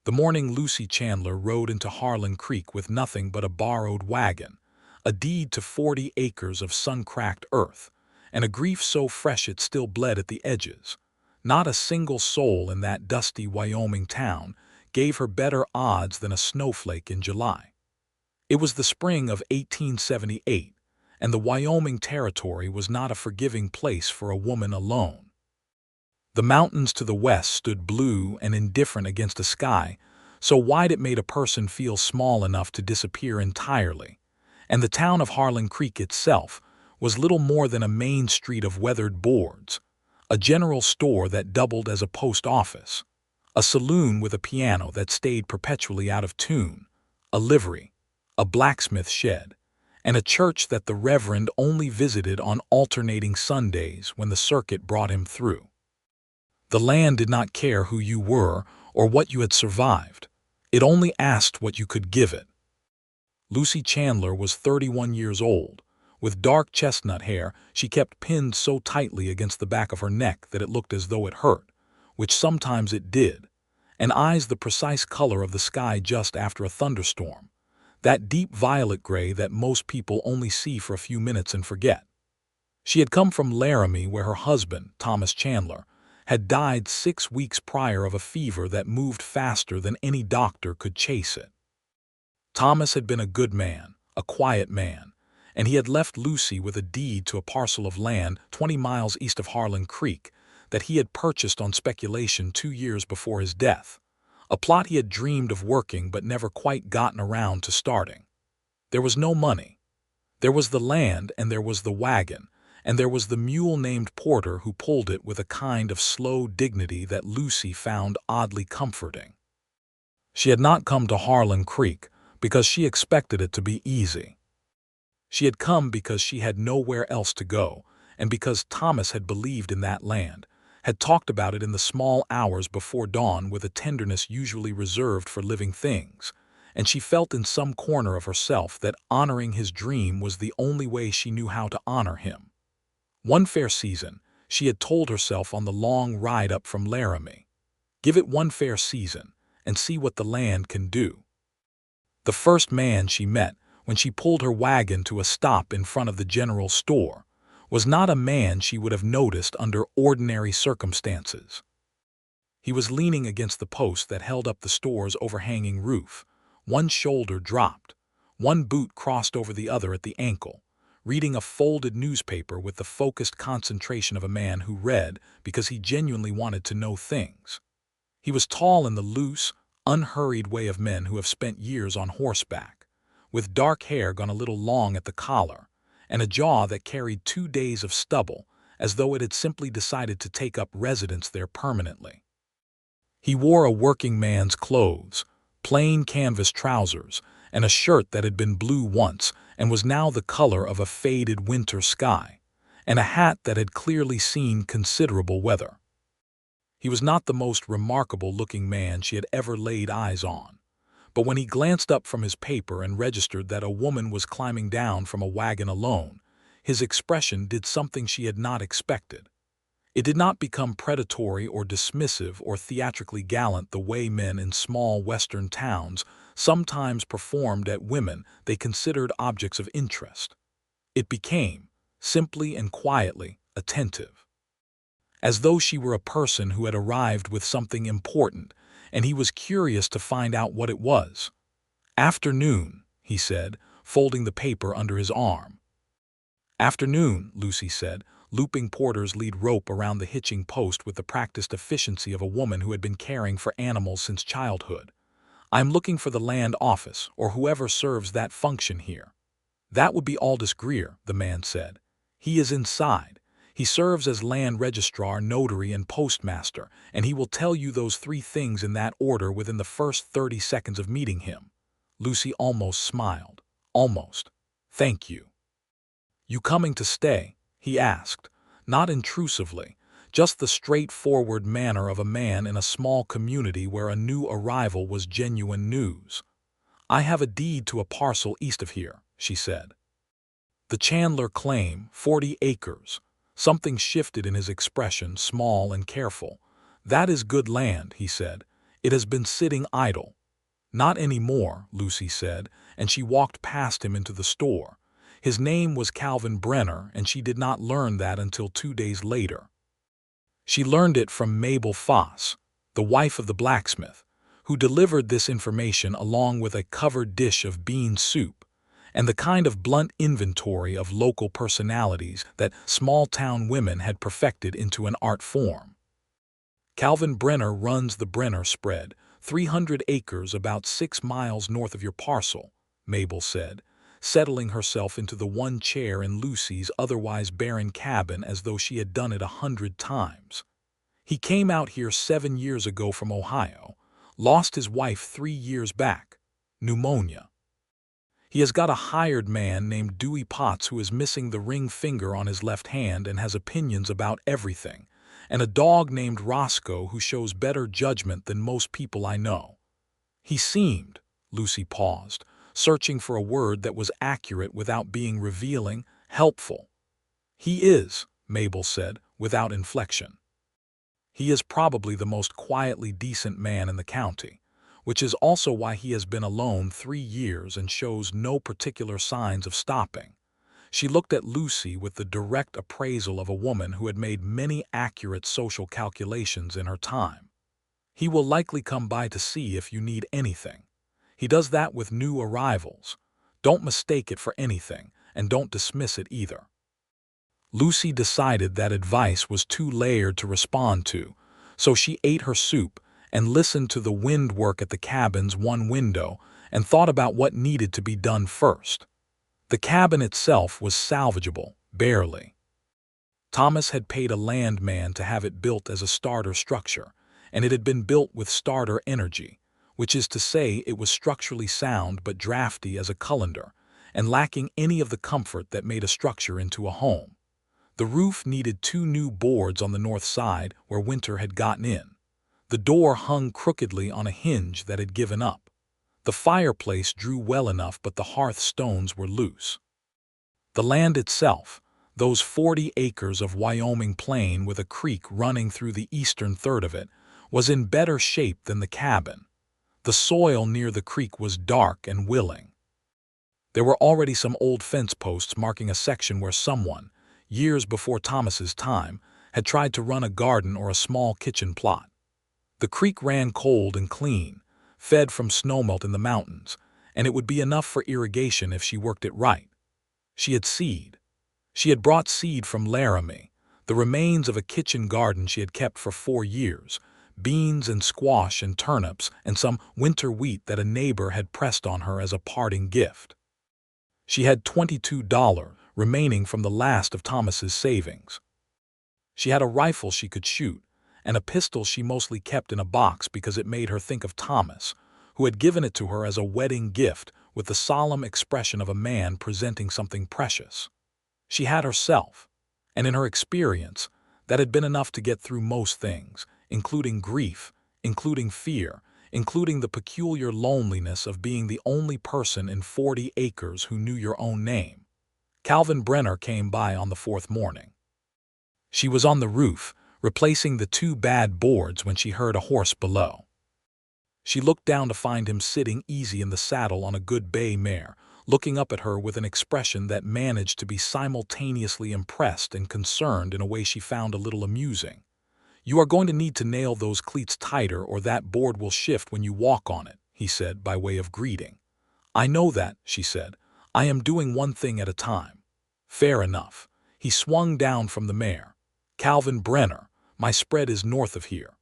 The morning Lucy Chandler rode into Harlan Creek with nothing but a borrowed wagon, a deed to 40 acres of sun-cracked earth, and a grief so fresh it still bled at the edges. Not a single soul in that dusty Wyoming town gave her better odds than a snowflake in July. It was the spring of 1878, and the Wyoming Territory was not a forgiving place for a woman alone. The mountains to the west stood blue and indifferent against a sky so wide it made a person feel small enough to disappear entirely, and the town of Harlan Creek itself was little more than a main street of weathered boards, a general store that doubled as a post office, a saloon with a piano that stayed perpetually out of tune, a livery, a blacksmith shed, and a church that the Reverend only visited on alternating Sundays when the circuit brought him through. The land did not care who you were or what you had survived. It only asked what you could give it. Lucy Chandler was 31 years old. With dark chestnut hair, she kept pinned so tightly against the back of her neck that it looked as though it hurt, which sometimes it did, and eyes the precise color of the sky just after a thunderstorm, that deep violet gray that most people only see for a few minutes and forget. She had come from Laramie, where her husband, Thomas Chandler, had died 6 weeks prior of a fever that moved faster than any doctor could chase it. Thomas had been a good man, a quiet man, and he had left Lucy with a deed to a parcel of land 20 miles east of Harlan Creek that he had purchased on speculation 2 years before his death, a plot he had dreamed of working but never quite gotten around to starting. There was no money. There was the land, and there was the wagon, and there was the mule named Porter who pulled it with a kind of slow dignity that Lucy found oddly comforting. She had not come to Harlan Creek because she expected it to be easy. She had come because she had nowhere else to go, and because Thomas had believed in that land, had talked about it in the small hours before dawn with a tenderness usually reserved for living things, and she felt in some corner of herself that honoring his dream was the only way she knew how to honor him. One fair season, she had told herself on the long ride up from Laramie. Give it one fair season, and see what the land can do. The first man she met, when she pulled her wagon to a stop in front of the general store, was not a man she would have noticed under ordinary circumstances. He was leaning against the post that held up the store's overhanging roof, one shoulder dropped, one boot crossed over the other at the ankle, reading a folded newspaper with the focused concentration of a man who read because he genuinely wanted to know things. He was tall in the loose, unhurried way of men who have spent years on horseback, with dark hair gone a little long at the collar, and a jaw that carried 2 days of stubble, as though it had simply decided to take up residence there permanently. He wore a working man's clothes, plain canvas trousers, and a shirt that had been blue once and was now the color of a faded winter sky, and a hat that had clearly seen considerable weather. He was not the most remarkable-looking man she had ever laid eyes on, but when he glanced up from his paper and registered that a woman was climbing down from a wagon alone, his expression did something she had not expected. It did not become predatory or dismissive or theatrically gallant the way men in small western towns sometimes performed at women they considered objects of interest. It became, simply and quietly, attentive. As though she were a person who had arrived with something important, and he was curious to find out what it was. "Afternoon," he said, folding the paper under his arm. "Afternoon," Lucy said, looping Porter's lead rope around the hitching post with the practiced efficiency of a woman who had been caring for animals since childhood. "I'm looking for the land office, or whoever serves that function here." "That would be Aldous Greer," the man said. "He is inside. He serves as land registrar, notary, and postmaster, and he will tell you those 3 things in that order within the first 30 seconds of meeting him." Lucy almost smiled. "Almost. Thank you." "You coming to stay?" he asked, not intrusively, just the straightforward manner of a man in a small community where a new arrival was genuine news. "I have a deed to a parcel east of here," she said. The Chandler claim, 40 acres. Something shifted in his expression, small and careful. "That is good land," he said. It has been sitting idle." "Not anymore," Lucy said, and she walked past him into the store. His name was Calvin Brenner, and she did not learn that until 2 days later. She learned it from Mabel Foss, the wife of the blacksmith, who delivered this information along with a covered dish of bean soup and the kind of blunt inventory of local personalities that small-town women had perfected into an art form. "Calvin Brenner runs the Brenner spread, 300 acres about 6 miles north of your parcel," Mabel said, settling herself into the one chair in Lucy's otherwise barren cabin as though she had done it 100 times. "He came out here 7 years ago from Ohio, lost his wife 3 years back, pneumonia. He has got a hired man named Dewey Potts who is missing the ring finger on his left hand and has opinions about everything, and a dog named Roscoe who shows better judgment than most people I know. He seemed," Lucy paused, searching for a word that was accurate without being revealing, "helpful." "He is," Mabel said, without inflection. "He is probably the most quietly decent man in the county, which is also why he has been alone 3 years and shows no particular signs of stopping." She looked at Lucy with the direct appraisal of a woman who had made many accurate social calculations in her time. "He will likely come by to see if you need anything. He does that with new arrivals. Don't mistake it for anything, and don't dismiss it either." Lucy decided that advice was too layered to respond to, so she ate her soup and listened to the wind work at the cabin's one window and thought about what needed to be done first. The cabin itself was salvageable, barely. Thomas had paid a landman to have it built as a starter structure, and it had been built with starter energy, which is to say it was structurally sound but drafty as a colander, and lacking any of the comfort that made a structure into a home. The roof needed 2 new boards on the north side where winter had gotten in. The door hung crookedly on a hinge that had given up. The fireplace drew well enough, but the hearth stones were loose. The land itself, those 40 acres of Wyoming plain with a creek running through the eastern third of it, was in better shape than the cabin. The soil near the creek was dark and willing. There were already some old fence posts marking a section where someone, years before Thomas's time, had tried to run a garden or a small kitchen plot. The creek ran cold and clean, fed from snowmelt in the mountains, and it would be enough for irrigation if she worked it right. She had seed. She had brought seed from Laramie, the remains of a kitchen garden she had kept for 4 years, beans and squash and turnips and some winter wheat that a neighbor had pressed on her as a parting gift. She had $22 remaining from the last of Thomas's savings. She had a rifle she could shoot, and a pistol she mostly kept in a box because it made her think of Thomas, who had given it to her as a wedding gift with the solemn expression of a man presenting something precious. She had herself, and in her experience, that had been enough to get through most things, including grief, including fear, including the peculiar loneliness of being the only person in 40 acres who knew your own name. Calvin Brenner came by on the 4th morning. She was on the roof, replacing the 2 bad boards when she heard a horse below. She looked down to find him sitting easy in the saddle on a good bay mare, looking up at her with an expression that managed to be simultaneously impressed and concerned in a way she found a little amusing. "You are going to need to nail those cleats tighter or that board will shift when you walk on it," he said by way of greeting. "I know that," she said. "I am doing one thing at a time." "Fair enough." He swung down from the mare. "Calvin Brenner, my spread is north of here.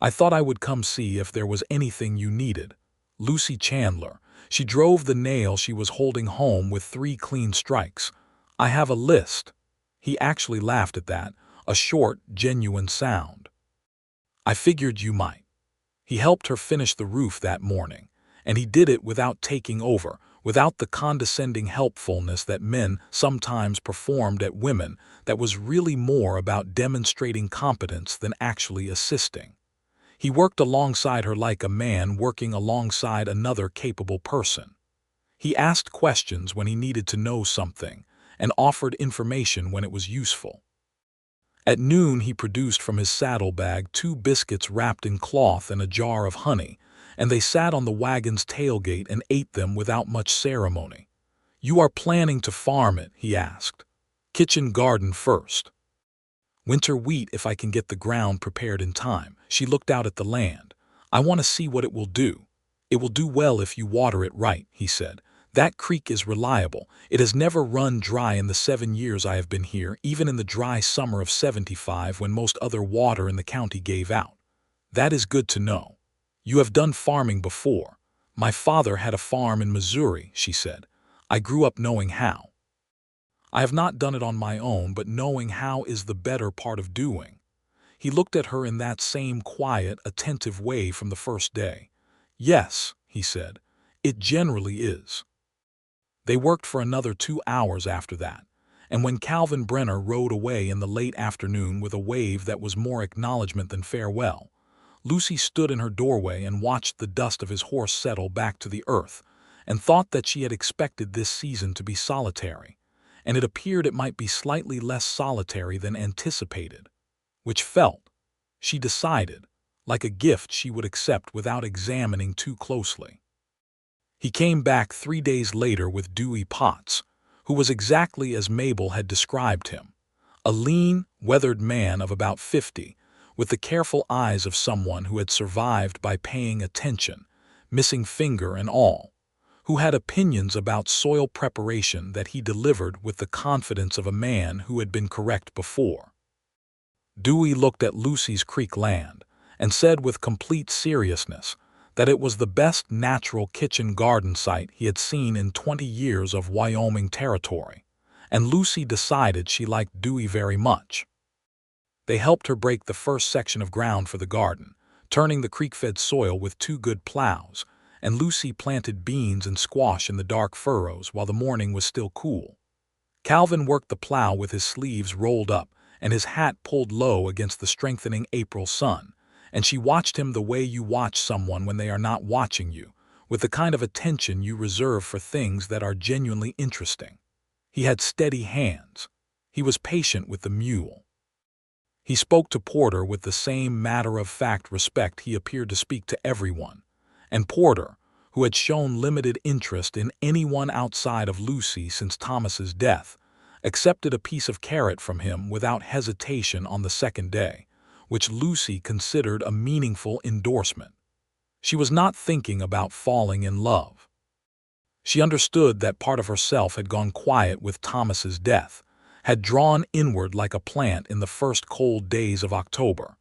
I thought I would come see if there was anything you needed. Lucy Chandler." She drove the nail she was holding home with 3 clean strikes. "I have a list." He actually laughed at that, a short, genuine sound. "I figured you might." He helped her finish the roof that morning, and he did it without taking over, without the condescending helpfulness that men sometimes performed at women that was really more about demonstrating competence than actually assisting. He worked alongside her like a man working alongside another capable person. He asked questions when he needed to know something and offered information when it was useful. At noon he produced from his saddlebag 2 biscuits wrapped in cloth and a jar of honey, and they sat on the wagon's tailgate and ate them without much ceremony. "You are planning to farm it?" he asked. "Kitchen garden first." "Winter wheat if I can get the ground prepared in time." She looked out at the land. "I want to see what it will do." "It will do well if you water it right," he said. "That creek is reliable. It has never run dry in the 7 years I have been here, even in the dry summer of '75 when most other water in the county gave out." "That is good to know. You have done farming before." "My father had a farm in Missouri," she said. "I grew up knowing how." "I have not done it on my own, but knowing how is the better part of doing." He looked at her in that same quiet, attentive way from the first day. "Yes," he said, "it generally is." They worked for another 2 hours after that, and when Calvin Brenner rode away in the late afternoon with a wave that was more acknowledgment than farewell, Lucy stood in her doorway and watched the dust of his horse settle back to the earth, and thought that she had expected this season to be solitary, and it appeared it might be slightly less solitary than anticipated, which felt, she decided, like a gift she would accept without examining too closely. He came back 3 days later with Dewey Potts, who was exactly as Mabel had described him, a lean, weathered man of about 50, with the careful eyes of someone who had survived by paying attention, missing finger and all, who had opinions about soil preparation that he delivered with the confidence of a man who had been correct before. Dewey looked at Lucy's Creek land and said with complete seriousness that it was the best natural kitchen garden site he had seen in 20 years of Wyoming Territory, and Lucy decided she liked Dewey very much. They helped her break the first section of ground for the garden, turning the creek-fed soil with 2 good plows, and Lucy planted beans and squash in the dark furrows while the morning was still cool. Calvin worked the plow with his sleeves rolled up and his hat pulled low against the strengthening April sun, and she watched him the way you watch someone when they are not watching you, with the kind of attention you reserve for things that are genuinely interesting. He had steady hands. He was patient with the mule. He spoke to Porter with the same matter-of-fact respect he appeared to speak to everyone, and Porter, who had shown limited interest in anyone outside of Lucy since Thomas's death, accepted a piece of carrot from him without hesitation on the second day, which Lucy considered a meaningful endorsement. She was not thinking about falling in love. She understood that part of herself had gone quiet with Thomas's death, had drawn inward like a plant in the first cold days of October,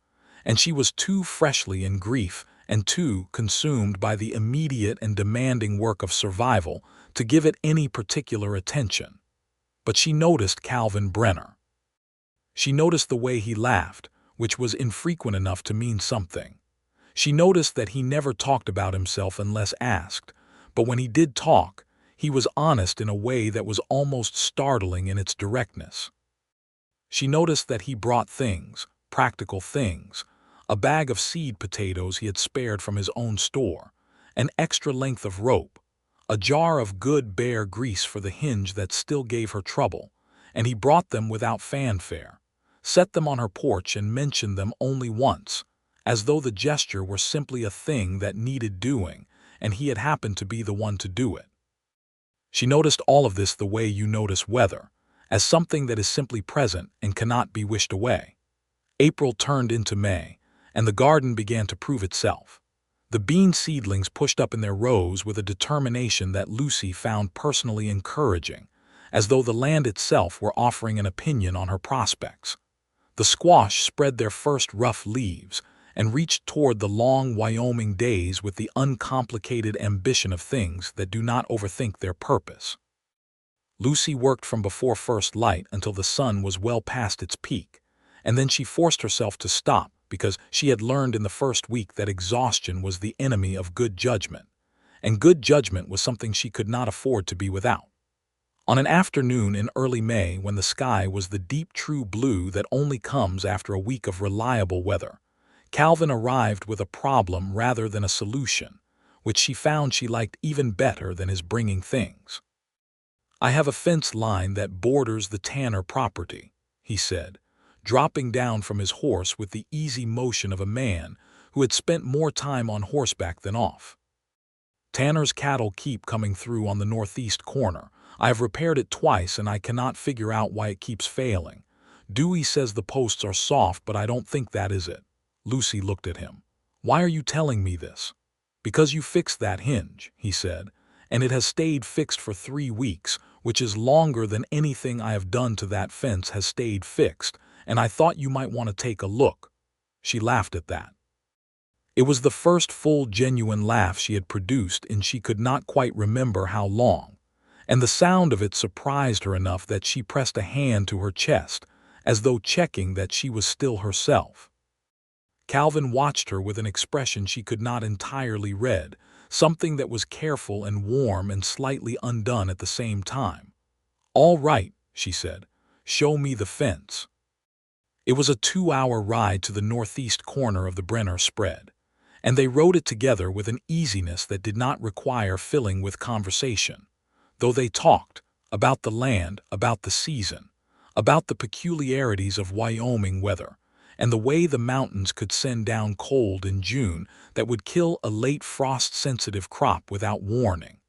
and she was too freshly in grief and too consumed by the immediate and demanding work of survival to give it any particular attention. But she noticed Calvin Brenner. She noticed the way he laughed, which was infrequent enough to mean something. She noticed that he never talked about himself unless asked, but when he did talk, he was honest in a way that was almost startling in its directness. She noticed that he brought things, practical things, a bag of seed potatoes he had spared from his own store, an extra length of rope, a jar of good bear grease for the hinge that still gave her trouble, and he brought them without fanfare, set them on her porch and mentioned them only once, as though the gesture were simply a thing that needed doing, and he had happened to be the one to do it. She noticed all of this the way you notice weather, as something that is simply present and cannot be wished away. April turned into May, and the garden began to prove itself. The bean seedlings pushed up in their rows with a determination that Lucy found personally encouraging, as though the land itself were offering an opinion on her prospects. The squash spread their first rough leaves and reached toward the long Wyoming days with the uncomplicated ambition of things that do not overthink their purpose. Lucy worked from before first light until the sun was well past its peak, and then she forced herself to stop because she had learned in the first week that exhaustion was the enemy of good judgment, and good judgment was something she could not afford to be without. On an afternoon in early May, when the sky was the deep true blue that only comes after a week of reliable weather, Calvin arrived with a problem rather than a solution, which she found she liked even better than his bringing things. "I have a fence line that borders the Tanner property," he said, dropping down from his horse with the easy motion of a man who had spent more time on horseback than off. "Tanner's cattle keep coming through on the northeast corner. I have repaired it twice and I cannot figure out why it keeps failing. Dewey says the posts are soft, but I don't think that is it." Lucy looked at him. "Why are you telling me this?" "Because you fixed that hinge," he said, "and it has stayed fixed for 3 weeks, which is longer than anything I have done to that fence has stayed fixed, and I thought you might want to take a look." She laughed at that. It was the first full genuine laugh she had produced in she could not quite remember how long, and the sound of it surprised her enough that she pressed a hand to her chest, as though checking that she was still herself. Calvin watched her with an expression she could not entirely read, something that was careful and warm and slightly undone at the same time. "All right," she said. "Show me the fence." It was a 2-hour ride to the northeast corner of the Brenner spread, and they rode it together with an easiness that did not require filling with conversation, though they talked about the land, about the season, about the peculiarities of Wyoming weather, and the way the mountains could send down cold in June that would kill a late frost-sensitive crop without warning.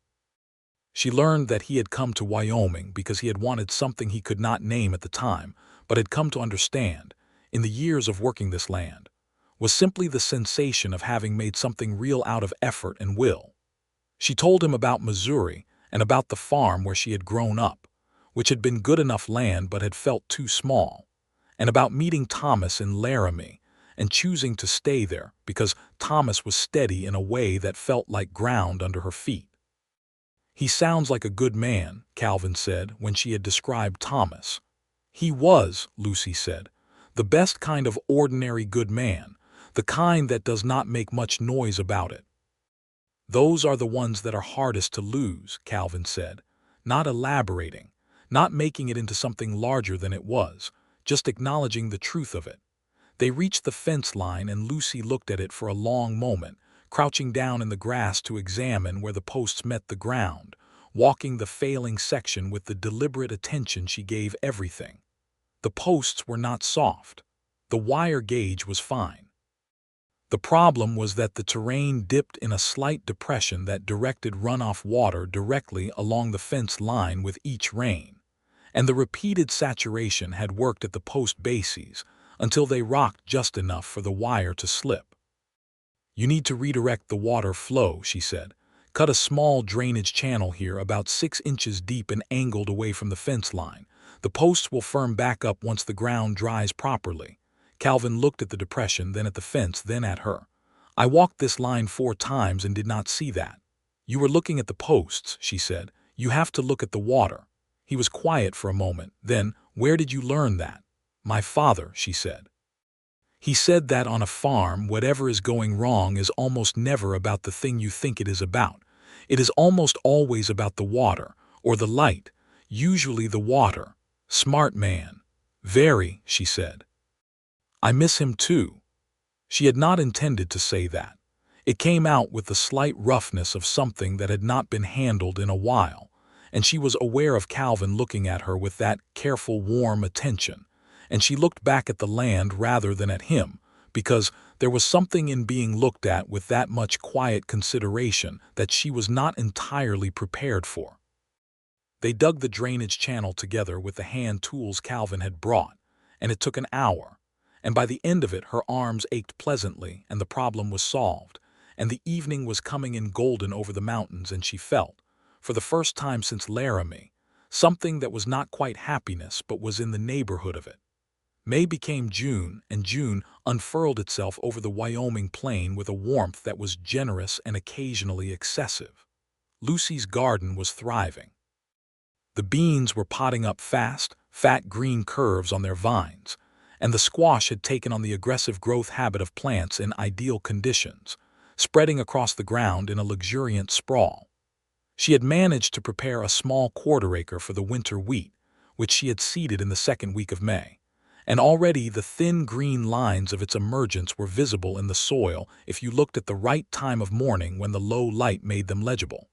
She learned that he had come to Wyoming because he had wanted something he could not name at the time, but had come to understand, in the years of working this land, was simply the sensation of having made something real out of effort and will. She told him about Missouri and about the farm where she had grown up, which had been good enough land but had felt too small, and about meeting Thomas in Laramie and choosing to stay there because Thomas was steady in a way that felt like ground under her feet. "He sounds like a good man," Calvin said when she had described Thomas. "He was," Lucy said, "the best kind of ordinary good man, the kind that does not make much noise about it." "Those are the ones that are hardest to lose," Calvin said, not elaborating, not making it into something larger than it was, just acknowledging the truth of it. They reached the fence line and Lucy looked at it for a long moment, crouching down in the grass to examine where the posts met the ground, walking the failing section with the deliberate attention she gave everything. The posts were not soft. The wire gauge was fine. The problem was that the terrain dipped in a slight depression that directed runoff water directly along the fence line with each rain, and the repeated saturation had worked at the post bases until they rocked just enough for the wire to slip. "You need to redirect the water flow," she said. "Cut a small drainage channel here about 6 inches deep and angled away from the fence line. The posts will firm back up once the ground dries properly." Calvin looked at the depression, then at the fence, then at her. "I walked this line 4 times and did not see that." "You were looking at the posts," she said. "You have to look at the water." He was quiet for a moment. Then, "Where did you learn that?" "My father," she said. "He said that on a farm, whatever is going wrong is almost never about the thing you think it is about. It is almost always about the water, or the light, usually the water." "Smart man." "Very," she said. "I miss him too." She had not intended to say that. It came out with the slight roughness of something that had not been handled in a while, and she was aware of Calvin looking at her with that careful, warm attention, and she looked back at the land rather than at him, because there was something in being looked at with that much quiet consideration that she was not entirely prepared for. They dug the drainage channel together with the hand tools Calvin had brought, and it took an hour, and by the end of it her arms ached pleasantly and the problem was solved, and the evening was coming in golden over the mountains, and she felt, for the first time since Laramie, something that was not quite happiness but was in the neighborhood of it. May became June, and June unfurled itself over the Wyoming plain with a warmth that was generous and occasionally excessive. Lucy's garden was thriving. The beans were potting up fast, fat green curves on their vines, and the squash had taken on the aggressive growth habit of plants in ideal conditions, spreading across the ground in a luxuriant sprawl. She had managed to prepare a small quarter-acre for the winter wheat, which she had seeded in the second week of May, and already the thin green lines of its emergence were visible in the soil if you looked at the right time of morning when the low light made them legible.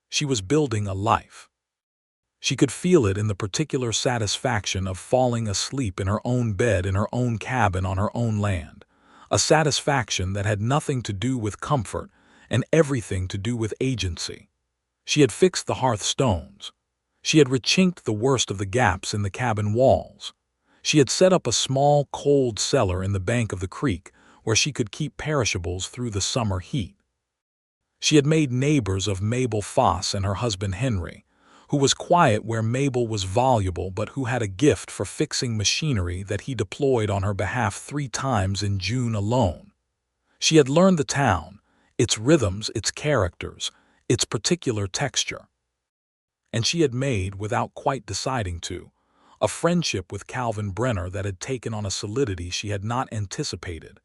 She was building a life. She could feel it in the particular satisfaction of falling asleep in her own bed in her own cabin on her own land, a satisfaction that had nothing to do with comfort and everything to do with agency. She had fixed the hearth stones. She had rechinked the worst of the gaps in the cabin walls. She had set up a small, cold cellar in the bank of the creek where she could keep perishables through the summer heat. She had made neighbors of Mabel Foss and her husband Henry, who was quiet where Mabel was voluble but who had a gift for fixing machinery that he deployed on her behalf 3 times in June alone. She had learned the town, its rhythms, its characters, its particular texture. And she had made, without quite deciding to, a friendship with Calvin Brenner that had taken on a solidity she had not anticipated,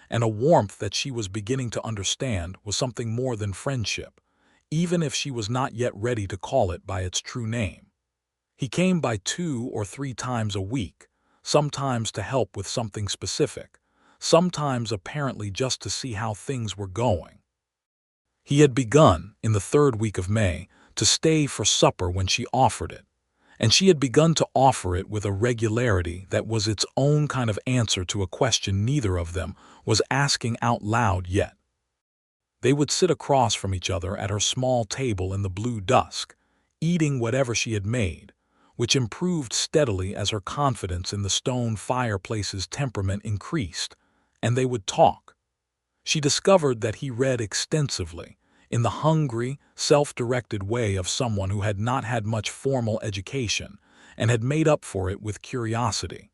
and a warmth that she was beginning to understand was something more than friendship, even if she was not yet ready to call it by its true name. He came by 2 or 3 times a week, sometimes to help with something specific, sometimes apparently just to see how things were going. He had begun, in the 3rd week of May, to stay for supper when she offered it, and she had begun to offer it with a regularity that was its own kind of answer to a question neither of them was asking out loud yet. They would sit across from each other at her small table in the blue dusk, eating whatever she had made, which improved steadily as her confidence in the stone fireplace's temperament increased, and they would talk. She discovered that he read extensively, in the hungry, self-directed way of someone who had not had much formal education and had made up for it with curiosity.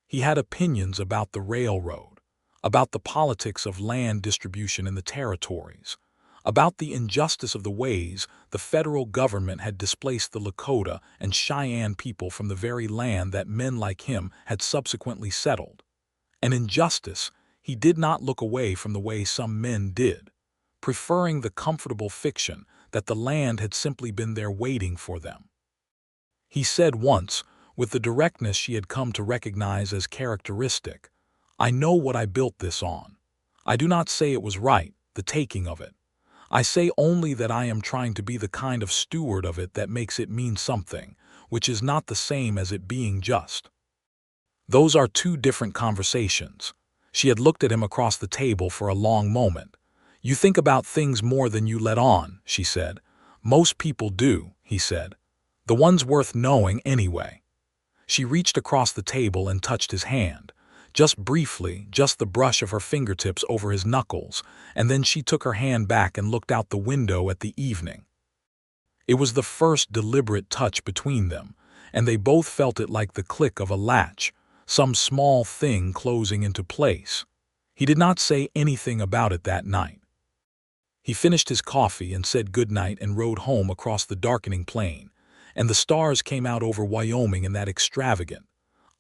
He had opinions about the railroad, about the politics of land distribution in the territories, about the injustice of the ways the federal government had displaced the Lakota and Cheyenne people from the very land that men like him had subsequently settled. An injustice he did not look away from the way some men did, preferring the comfortable fiction that the land had simply been there waiting for them. He said once, with the directness she had come to recognize as characteristic, "I know what I built this on. I do not say it was right, the taking of it. I say only that I am trying to be the kind of steward of it that makes it mean something, which is not the same as it being just." Those are 2 different conversations. She had looked at him across the table for a long moment. "You think about things more than you let on," she said. "Most people do," he said. "The ones worth knowing anyway." She reached across the table and touched his hand, just briefly, just the brush of her fingertips over his knuckles, and then she took her hand back and looked out the window at the evening. It was the first deliberate touch between them, and they both felt it like the click of a latch, some small thing closing into place. He did not say anything about it that night. He finished his coffee and said goodnight and rode home across the darkening plain, and the stars came out over Wyoming in that extravagant,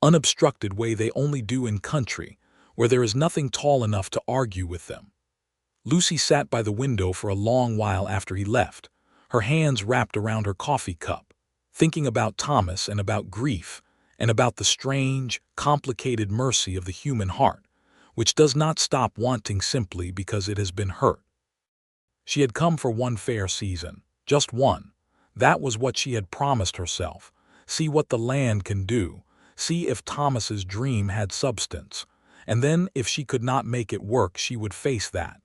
unobstructed way they only do in country, where there is nothing tall enough to argue with them. Lucy sat by the window for a long while after he left, her hands wrapped around her coffee cup, thinking about Thomas and about grief, and about the strange, complicated mercy of the human heart, which does not stop wanting simply because it has been hurt. She had come for one fair season, just one. That was what she had promised herself. See what the land can do. See if Thomas's dream had substance. And then, if she could not make it work, she would face that.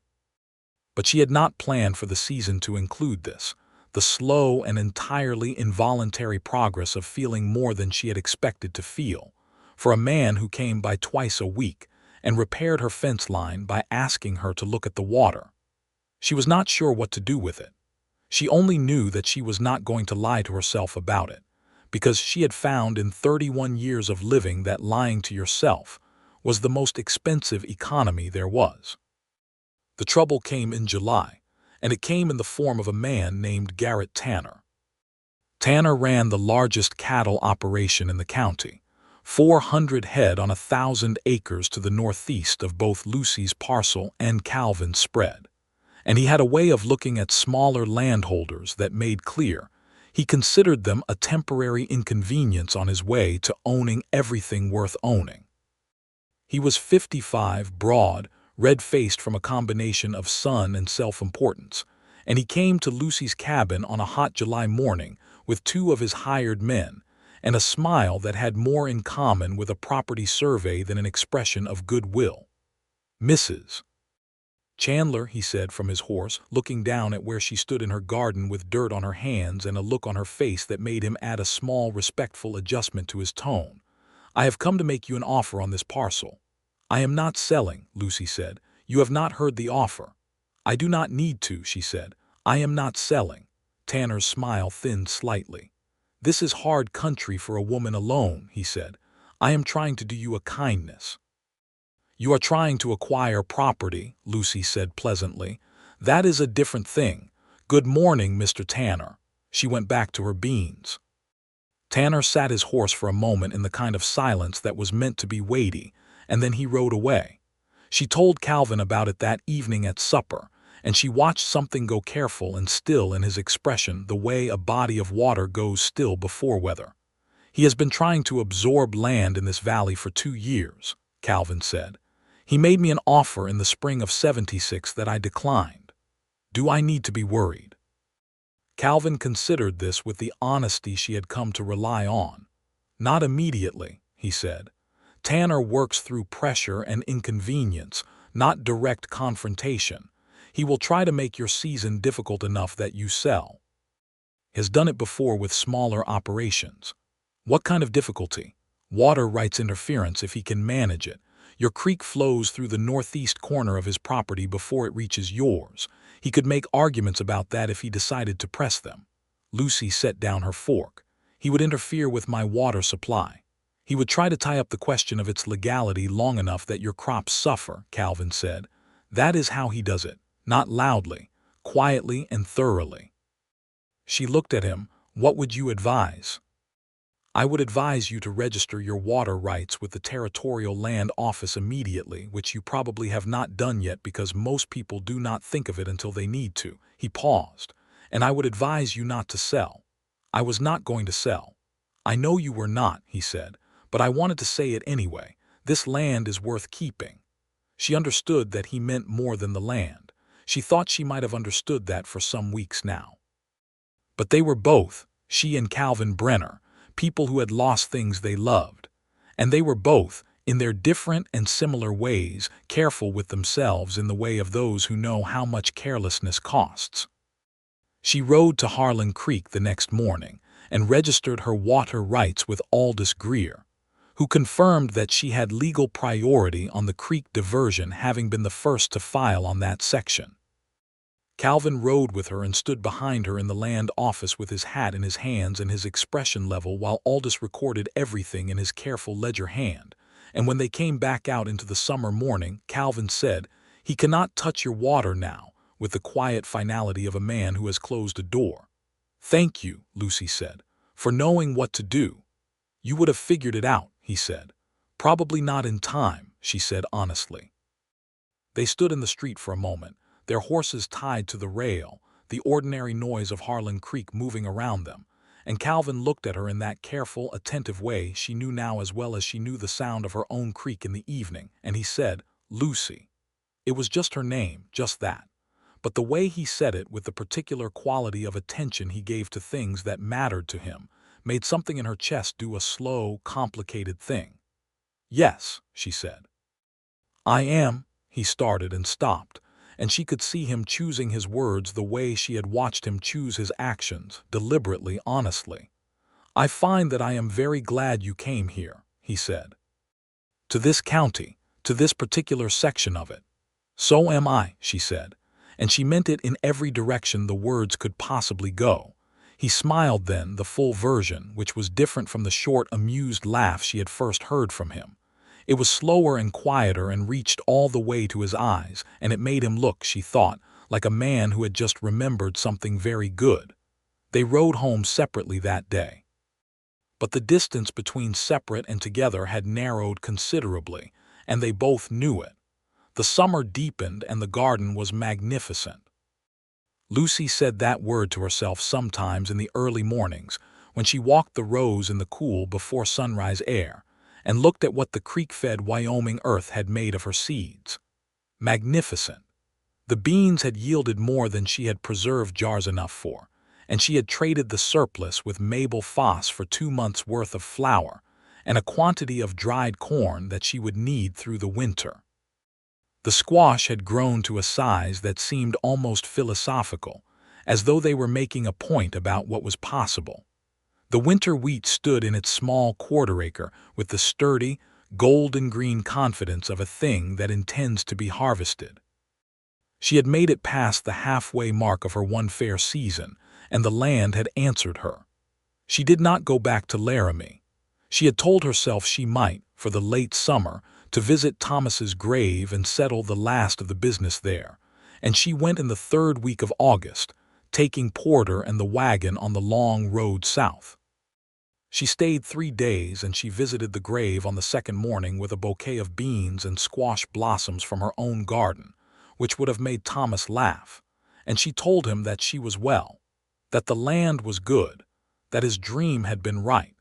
But she had not planned for the season to include this, the slow and entirely involuntary progress of feeling more than she had expected to feel, for a man who came by 2 a week and repaired her fence line by asking her to look at the water. She was not sure what to do with it. She only knew that she was not going to lie to herself about it, because she had found in 31 years of living that lying to yourself was the most expensive economy there was. The trouble came in July, and it came in the form of a man named Garrett Tanner. Tanner ran the largest cattle operation in the county, 400 head on 1,000 acres to the northeast of both Lucy's parcel and Calvin's spread. And he had a way of looking at smaller landholders that made clear he considered them a temporary inconvenience on his way to owning everything worth owning. He was 55, broad, red-faced from a combination of sun and self-importance, and he came to Lucy's cabin on a hot July morning with two of his hired men, and a smile that had more in common with a property survey than an expression of goodwill. "Mrs. Chandler," he said from his horse, looking down at where she stood in her garden with dirt on her hands and a look on her face that made him add a small, respectful adjustment to his tone. "I have come to make you an offer on this parcel." "I am not selling," Lucy said. "You have not heard the offer." "I do not need to," she said. "I am not selling." Tanner's smile thinned slightly. "This is hard country for a woman alone," he said. "I am trying to do you a kindness." "You are trying to acquire property," Lucy said pleasantly. "That is a different thing. Good morning, Mr. Tanner." She went back to her beans. Tanner sat his horse for a moment in the kind of silence that was meant to be weighty, and then he rode away. She told Calvin about it that evening at supper, and she watched something go careful and still in his expression, the way a body of water goes still before weather. "He has been trying to absorb land in this valley for 2 years, Calvin said. "He made me an offer in the spring of '76 that I declined. Do I need to be worried?" Calvin considered this with the honesty she had come to rely on. "Not immediately," he said. "Tanner works through pressure and inconvenience, not direct confrontation. He will try to make your season difficult enough that you sell. Has done it before with smaller operations." "What kind of difficulty?" "Water rights interference if he can manage it. Your creek flows through the northeast corner of his property before it reaches yours. He could make arguments about that if he decided to press them." Lucy set down her fork. "He would interfere with my water supply. He would try to tie up the question of its legality long enough that your crops suffer," Calvin said. "That is how he does it, not loudly, quietly and thoroughly." She looked at him. "What would you advise?" "I would advise you to register your water rights with the Territorial Land Office immediately, which you probably have not done yet because most people do not think of it until they need to." He paused. "And I would advise you not to sell." "I was not going to sell." "I know you were not," he said, "but I wanted to say it anyway. This land is worth keeping." She understood that he meant more than the land. She thought she might have understood that for some weeks now. But they were both, she and Calvin Brenner, people who had lost things they loved. And they were both, in their different and similar ways, careful with themselves in the way of those who know how much carelessness costs. She rode to Harlan Creek the next morning and registered her water rights with Aldous Greer, who confirmed that she had legal priority on the creek diversion, having been the first to file on that section. Calvin rode with her and stood behind her in the land office with his hat in his hands and his expression level while Aldous recorded everything in his careful ledger hand. And when they came back out into the summer morning, Calvin said, "He cannot touch your water now," with the quiet finality of a man who has closed a door. "Thank you," Lucy said, "for knowing what to do." "You would have figured it out," he said. "Probably not in time," she said honestly. They stood in the street for a moment, their horses tied to the rail, the ordinary noise of Harlan Creek moving around them, and Calvin looked at her in that careful, attentive way she knew now as well as she knew the sound of her own creek in the evening, and he said, "Lucy." It was just her name, just that. But the way he said it, with the particular quality of attention he gave to things that mattered to him, made something in her chest do a slow, complicated thing. "Yes," she said. "I am," he started and stopped, and she could see him choosing his words the way she had watched him choose his actions, deliberately, honestly. "I find that I am very glad you came here," he said. "To this county, to this particular section of it." "So am I," she said, and she meant it in every direction the words could possibly go. He smiled then, the full version, which was different from the short, amused laugh she had first heard from him. It was slower and quieter and reached all the way to his eyes, and it made him look, she thought, like a man who had just remembered something very good. They rode home separately that day. But the distance between separate and together had narrowed considerably, and they both knew it. The summer deepened and the garden was magnificent. Lucy said that word to herself sometimes in the early mornings, when she walked the rows in the cool before sunrise air, and looked at what the creek-fed Wyoming earth had made of her seeds. Magnificent. The beans had yielded more than she had preserved jars enough for, and she had traded the surplus with Mabel Foss for 2 months' worth of flour and a quantity of dried corn that she would need through the winter. The squash had grown to a size that seemed almost philosophical, as though they were making a point about what was possible. The winter wheat stood in its small quarter-acre with the sturdy, golden-green confidence of a thing that intends to be harvested. She had made it past the halfway mark of her one fair season, and the land had answered her. She did not go back to Laramie. She had told herself she might, for the late summer, to visit Thomas's grave and settle the last of the business there, and she went in the 3rd week of August, taking Porter and the wagon on the long road south. She stayed 3 days, and she visited the grave on the 2nd morning with a bouquet of beans and squash blossoms from her own garden, which would have made Thomas laugh, and she told him that she was well, that the land was good, that his dream had been right,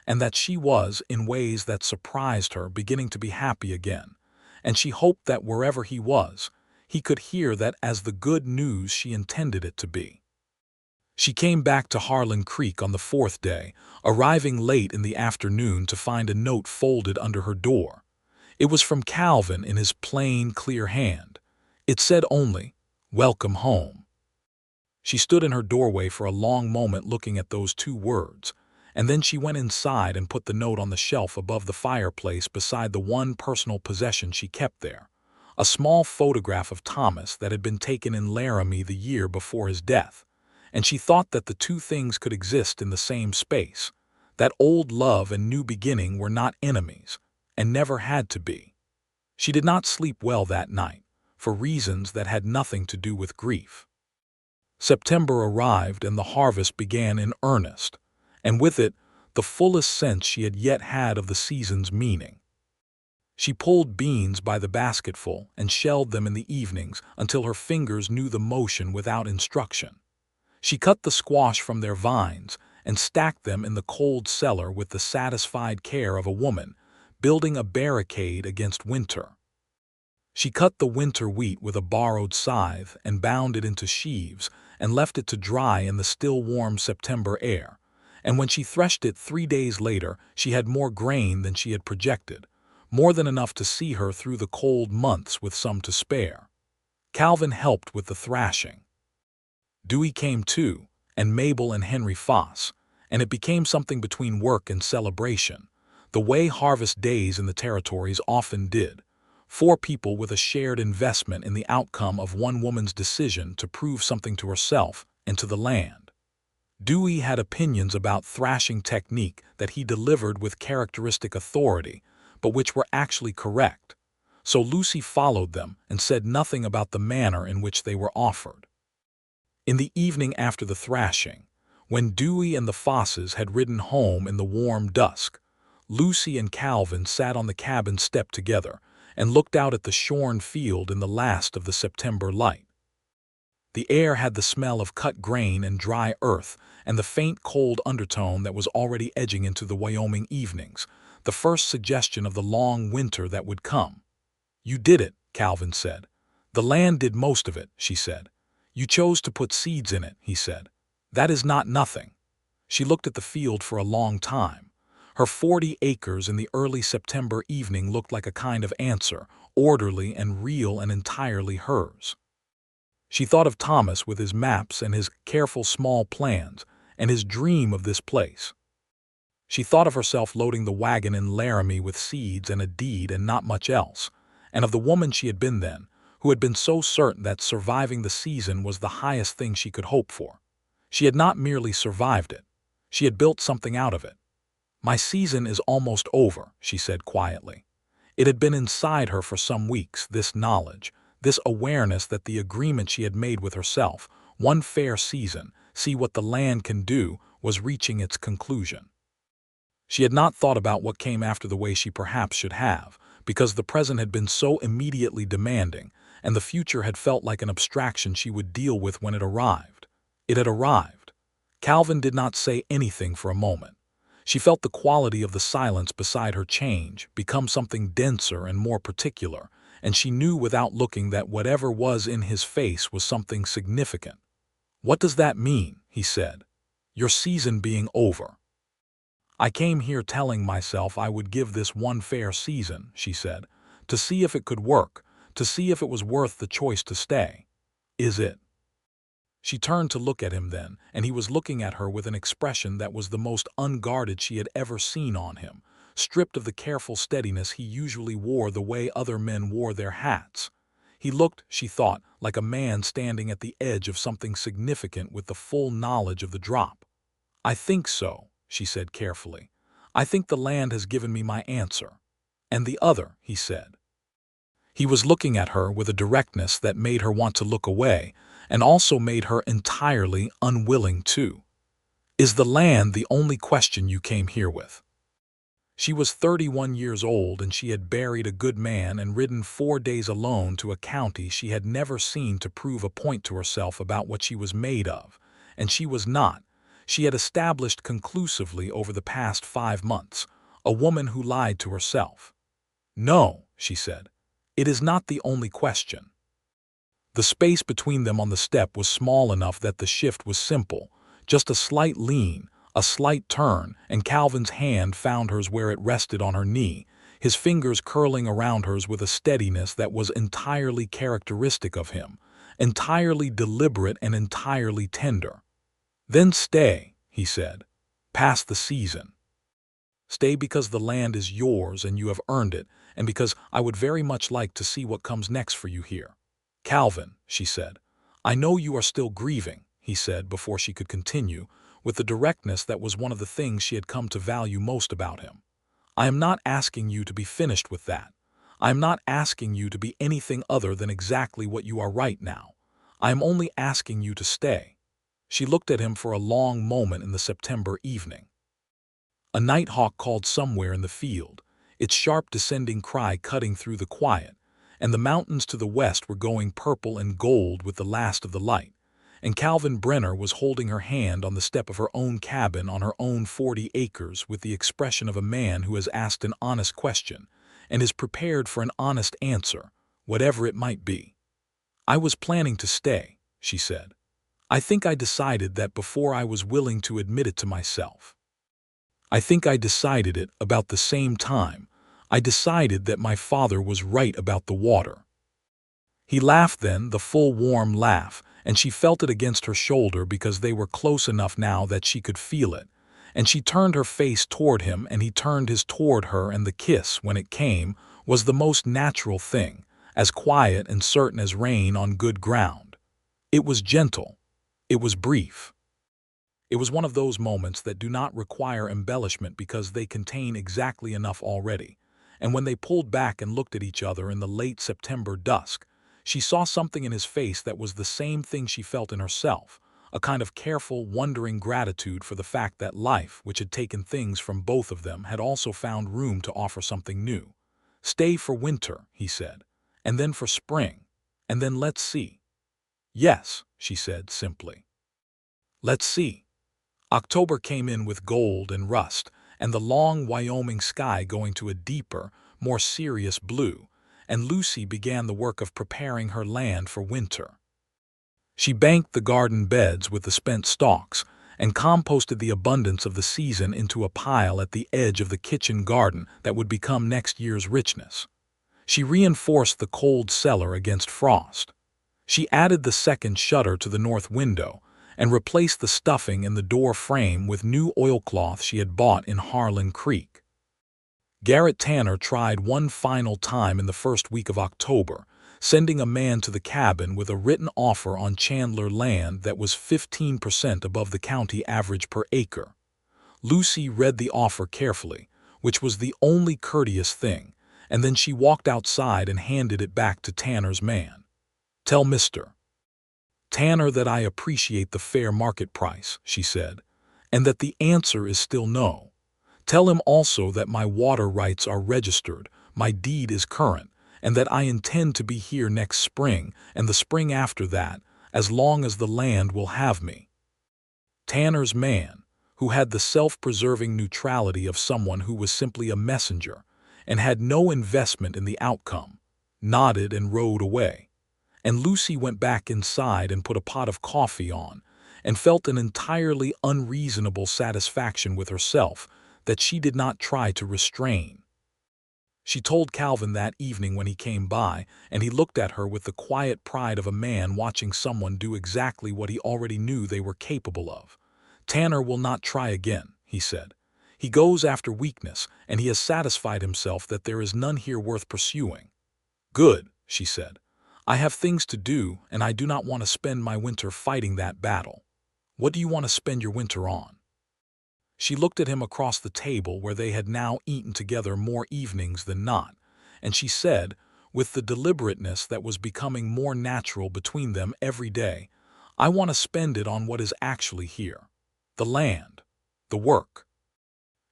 and that she was, in ways that surprised her, beginning to be happy again, and she hoped that wherever he was, he could hear that as the good news she intended it to be. She came back to Harlan Creek on the 4th day, arriving late in the afternoon to find a note folded under her door. It was from Calvin in his plain, clear hand. It said only, "Welcome home." She stood in her doorway for a long moment looking at those 2 words, and then she went inside and put the note on the shelf above the fireplace beside the one personal possession she kept there, a small photograph of Thomas that had been taken in Laramie the year before his death. And she thought that the 2 things could exist in the same space, that old love and new beginning were not enemies, and never had to be. She did not sleep well that night, for reasons that had nothing to do with grief. September arrived and the harvest began in earnest, and with it the fullest sense she had yet had of the season's meaning. She pulled beans by the basketful and shelled them in the evenings until her fingers knew the motion without instruction. She cut the squash from their vines and stacked them in the cold cellar with the satisfied care of a woman building a barricade against winter. She cut the winter wheat with a borrowed scythe and bound it into sheaves and left it to dry in the still warm September air, and when she threshed it 3 days later she had more grain than she had projected, more than enough to see her through the cold months with some to spare. Calvin helped with the thrashing. Dewey came too, and Mabel and Henry Foss, and it became something between work and celebration, the way harvest days in the territories often did. 4 people with a shared investment in the outcome of one woman's decision to prove something to herself and to the land. Dewey had opinions about thrashing technique that he delivered with characteristic authority, but which were actually correct, so Lucy followed them and said nothing about the manner in which they were offered. In the evening after the thrashing, when Dewey and the Fosses had ridden home in the warm dusk, Lucy and Calvin sat on the cabin step together and looked out at the shorn field in the last of the September light. The air had the smell of cut grain and dry earth and the faint cold undertone that was already edging into the Wyoming evenings, the first suggestion of the long winter that would come. "You did it," Calvin said. "The land did most of it," she said. "You chose to put seeds in it," he said. "That is not nothing." She looked at the field for a long time. Her 40 acres in the early September evening looked like a kind of answer, orderly and real and entirely hers. She thought of Thomas with his maps and his careful small plans and his dream of this place. She thought of herself loading the wagon in Laramie with seeds and a deed and not much else, and of the woman she had been then, who had been so certain that surviving the season was the highest thing she could hope for. She had not merely survived it. She had built something out of it. "My season is almost over," she said quietly. It had been inside her for some weeks, this knowledge, this awareness that the agreement she had made with herself, one fair season, see what the land can do, was reaching its conclusion. She had not thought about what came after the way she perhaps should have, because the present had been so immediately demanding, and the future had felt like an abstraction she would deal with when it arrived. It had arrived. Calvin did not say anything for a moment. She felt the quality of the silence beside her change, become something denser and more particular, and she knew without looking that whatever was in his face was something significant. "What does that mean?" he said. "Your season being over." "I came here telling myself I would give this one fair season," she said, "to see if it could work, to see if it was worth the choice to stay. Is it?" She turned to look at him then, and he was looking at her with an expression that was the most unguarded she had ever seen on him, stripped of the careful steadiness he usually wore the way other men wore their hats. He looked, she thought, like a man standing at the edge of something significant with the full knowledge of the drop. "I think so," she said carefully. "I think the land has given me my answer." "And the other," he said. He was looking at her with a directness that made her want to look away, and also made her entirely unwilling to. "Is the land the only question you came here with?" She was 31 years old, and she had buried a good man and ridden 4 days alone to a county she had never seen to prove a point to herself about what she was made of, and she was not. She had established conclusively over the past 5 months, a woman who lied to herself. "No," she said, "it is not the only question." The space between them on the step was small enough that the shift was simple, just a slight lean, a slight turn, and Calvin's hand found hers where it rested on her knee, his fingers curling around hers with a steadiness that was entirely characteristic of him, entirely deliberate and entirely tender. "Then stay," he said, "past the season. Stay because the land is yours and you have earned it, and because I would very much like to see what comes next for you here." "Calvin," she said. "I know you are still grieving," he said before she could continue, with the directness that was one of the things she had come to value most about him. "I am not asking you to be finished with that. I am not asking you to be anything other than exactly what you are right now. I am only asking you to stay." She looked at him for a long moment in the September evening. A nighthawk called somewhere in the field, its sharp descending cry cutting through the quiet, and the mountains to the west were going purple and gold with the last of the light, and Calvin Brenner was holding her hand on the step of her own cabin on her own 40 acres with the expression of a man who has asked an honest question and is prepared for an honest answer, whatever it might be. "I was planning to stay," she said. "I think I decided that before I was willing to admit it to myself. I think I decided it about the same time I decided that my father was right about the water." He laughed then, the full warm laugh, and she felt it against her shoulder because they were close enough now that she could feel it, and she turned her face toward him and he turned his toward her, and the kiss, when it came, was the most natural thing, as quiet and certain as rain on good ground. It was gentle. It was brief. It was one of those moments that do not require embellishment because they contain exactly enough already, and when they pulled back and looked at each other in the late September dusk, she saw something in his face that was the same thing she felt in herself, a kind of careful, wondering gratitude for the fact that life, which had taken things from both of them, had also found room to offer something new. "Stay for winter," he said, "and then for spring, and then let's see." "Yes," she said simply. "Let's see." October came in with gold and rust, and the long Wyoming sky going to a deeper, more serious blue, and Lucy began the work of preparing her land for winter. She banked the garden beds with the spent stalks, and composted the abundance of the season into a pile at the edge of the kitchen garden that would become next year's richness. She reinforced the cold cellar against frost. She added the second shutter to the north window, and replaced the stuffing in the door frame with new oilcloth she had bought in Harlan Creek. Garrett Tanner tried one final time in the first week of October, sending a man to the cabin with a written offer on Chandler land that was 15% above the county average per acre. Lucy read the offer carefully, which was the only courteous thing, and then she walked outside and handed it back to Tanner's man. "Tell Mr. Tanner that I appreciate the fair market price," she said, "and that the answer is still no. Tell him also that my water rights are registered, my deed is current, and that I intend to be here next spring and the spring after that, as long as the land will have me." Tanner's man, who had the self-preserving neutrality of someone who was simply a messenger and had no investment in the outcome, nodded and rode away. And Lucy went back inside and put a pot of coffee on, and felt an entirely unreasonable satisfaction with herself that she did not try to restrain. She told Calvin that evening when he came by, and he looked at her with the quiet pride of a man watching someone do exactly what he already knew they were capable of. "Tanner will not try again," he said. "He goes after weakness, and he has satisfied himself that there is none here worth pursuing." "Good," she said. "I have things to do, and I do not want to spend my winter fighting that battle. What do you want to spend your winter on?" She looked at him across the table where they had now eaten together more evenings than not, and she said, with the deliberateness that was becoming more natural between them every day, "I want to spend it on what is actually here. The land. The work.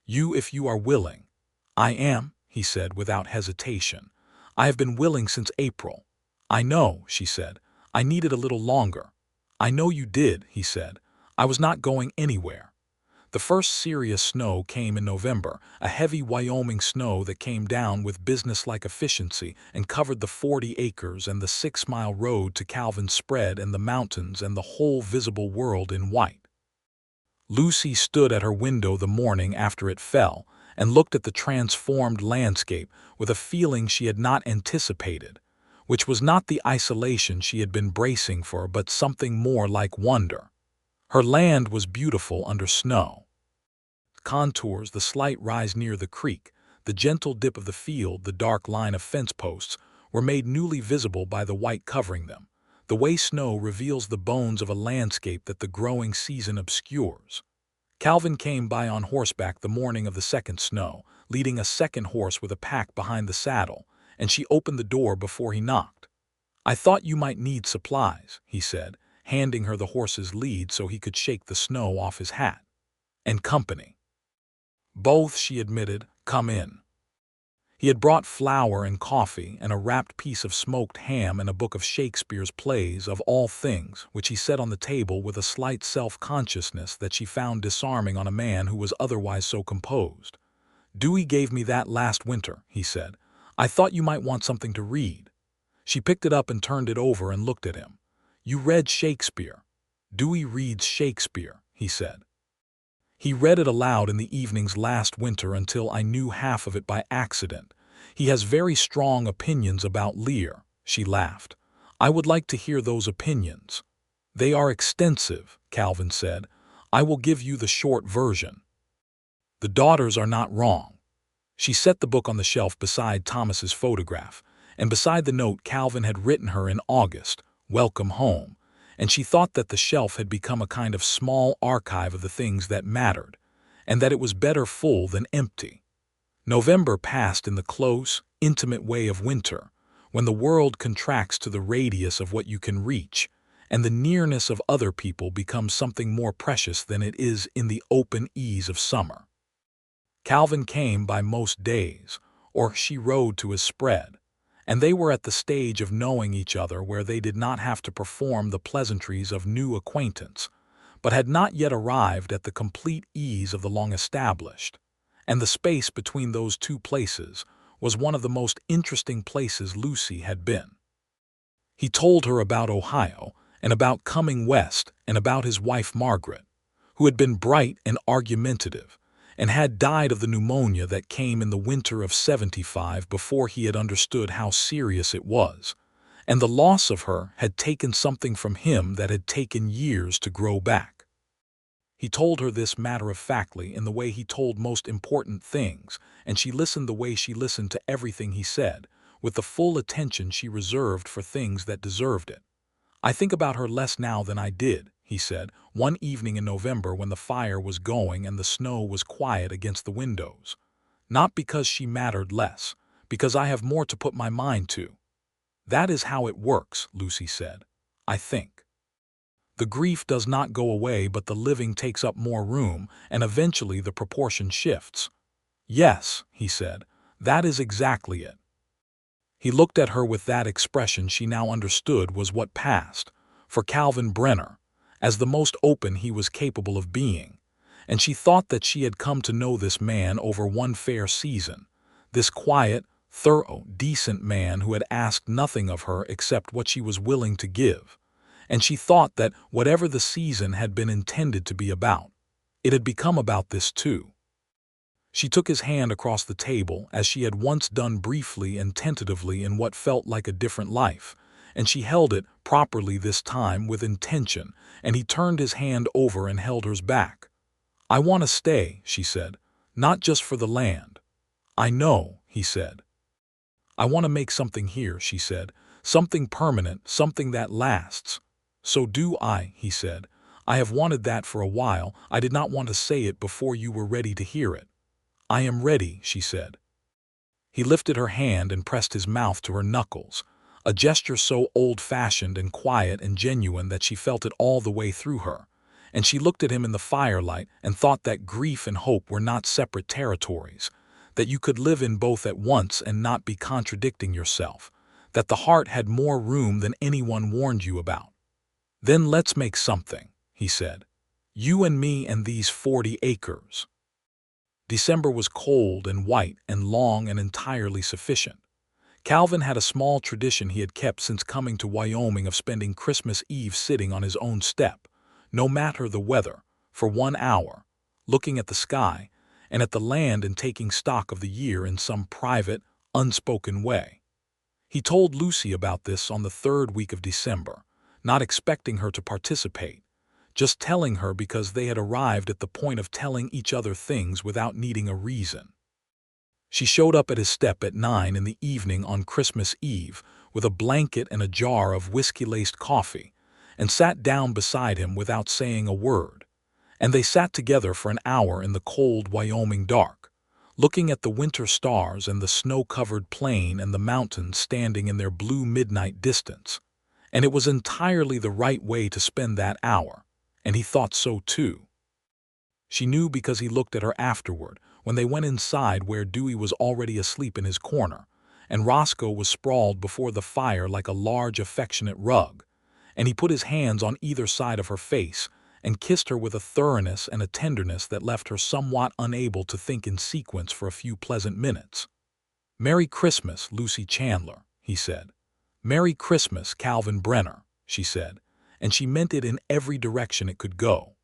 You, if you are willing." "I am," he said without hesitation. "I have been willing since April." "I know," she said. "I needed a little longer." "I know you did," he said. "I was not going anywhere." The first serious snow came in November, a heavy Wyoming snow that came down with businesslike efficiency and covered the 40 acres and the 6-mile road to Calvin spread and the mountains and the whole visible world in white. Lucy stood at her window the morning after it fell and looked at the transformed landscape with a feeling she had not anticipated, which was not the isolation she had been bracing for but something more like wonder. Her land was beautiful under snow. Contours, the slight rise near the creek, the gentle dip of the field, the dark line of fence posts, were made newly visible by the white covering them, the way snow reveals the bones of a landscape that the growing season obscures. Calvin came by on horseback the morning of the second snow, leading a second horse with a pack behind the saddle, and she opened the door before he knocked. "I thought you might need supplies," he said, handing her the horse's lead so he could shake the snow off his hat. "And company." "Both," she admitted. "Come in." He had brought flour and coffee and a wrapped piece of smoked ham and a book of Shakespeare's plays, of all things, which he set on the table with a slight self-consciousness that she found disarming on a man who was otherwise so composed. "Dewey gave me that last winter," he said. "I thought you might want something to read." She picked it up and turned it over and looked at him. "You read Shakespeare." "Dewey reads Shakespeare," he said. "He read it aloud in the evenings last winter until I knew half of it by accident. He has very strong opinions about Lear." She laughed. "I would like to hear those opinions." "They are extensive," Calvin said. "I will give you the short version. The daughters are not wrong." She set the book on the shelf beside Thomas's photograph, and beside the note Calvin had written her in August, "Welcome home," and she thought that the shelf had become a kind of small archive of the things that mattered, and that it was better full than empty. November passed in the close, intimate way of winter, when the world contracts to the radius of what you can reach, and the nearness of other people becomes something more precious than it is in the open ease of summer. Calvin came by most days, or she rode to his spread, and they were at the stage of knowing each other where they did not have to perform the pleasantries of new acquaintance, but had not yet arrived at the complete ease of the long-established, and the space between those two places was one of the most interesting places Lucy had been. He told her about Ohio, and about coming west, and about his wife Margaret, who had been bright and argumentative, and had died of the pneumonia that came in the winter of '75 before he had understood how serious it was, and the loss of her had taken something from him that had taken years to grow back. He told her this matter-of-factly in the way he told most important things, and she listened the way she listened to everything he said, with the full attention she reserved for things that deserved it. "I think about her less now than I did," he said, one evening in November when the fire was going and the snow was quiet against the windows. "Not because she mattered less, because I have more to put my mind to." "That is how it works," Lucy said. "I think. The grief does not go away, but the living takes up more room, and eventually the proportion shifts." "Yes," he said, "that is exactly it." He looked at her with that expression she now understood was what passed, for Calvin Brenner, as the most open he was capable of being, and she thought that she had come to know this man over one fair season, this quiet, thorough, decent man who had asked nothing of her except what she was willing to give. And she thought that whatever the season had been intended to be about, it had become about this too. She took his hand across the table as she had once done briefly and tentatively in what felt like a different life, and she held it properly this time with intention, and he turned his hand over and held hers back. "I want to stay," she said, "not just for the land." "I know," he said. "I want to make something here," she said, "something permanent, something that lasts." "So do I," he said. "I have wanted that for a while. I did not want to say it before you were ready to hear it." "I am ready," she said. He lifted her hand and pressed his mouth to her knuckles, a gesture so old-fashioned and quiet and genuine that she felt it all the way through her, and she looked at him in the firelight and thought that grief and hope were not separate territories, that you could live in both at once and not be contradicting yourself, that the heart had more room than anyone warned you about. "Then let's make something," he said. "You and me and these 40 acres. December was cold and white and long and entirely sufficient. Calvin had a small tradition he had kept since coming to Wyoming of spending Christmas Eve sitting on his own step, no matter the weather, for 1 hour, looking at the sky and at the land and taking stock of the year in some private, unspoken way. He told Lucy about this on the 3rd week of December, not expecting her to participate, just telling her because they had arrived at the point of telling each other things without needing a reason. She showed up at his step at 9 in the evening on Christmas Eve with a blanket and a jar of whiskey-laced coffee, and sat down beside him without saying a word, and they sat together for an hour in the cold Wyoming dark, looking at the winter stars and the snow-covered plain and the mountains standing in their blue midnight distance, and it was entirely the right way to spend that hour, and he thought so too. She knew because he looked at her afterward, when they went inside where Dewey was already asleep in his corner, and Roscoe was sprawled before the fire like a large affectionate rug, and he put his hands on either side of her face and kissed her with a thoroughness and a tenderness that left her somewhat unable to think in sequence for a few pleasant minutes. "Merry Christmas, Lucy Chandler," he said. "Merry Christmas, Calvin Brenner," she said, and she meant it in every direction it could go.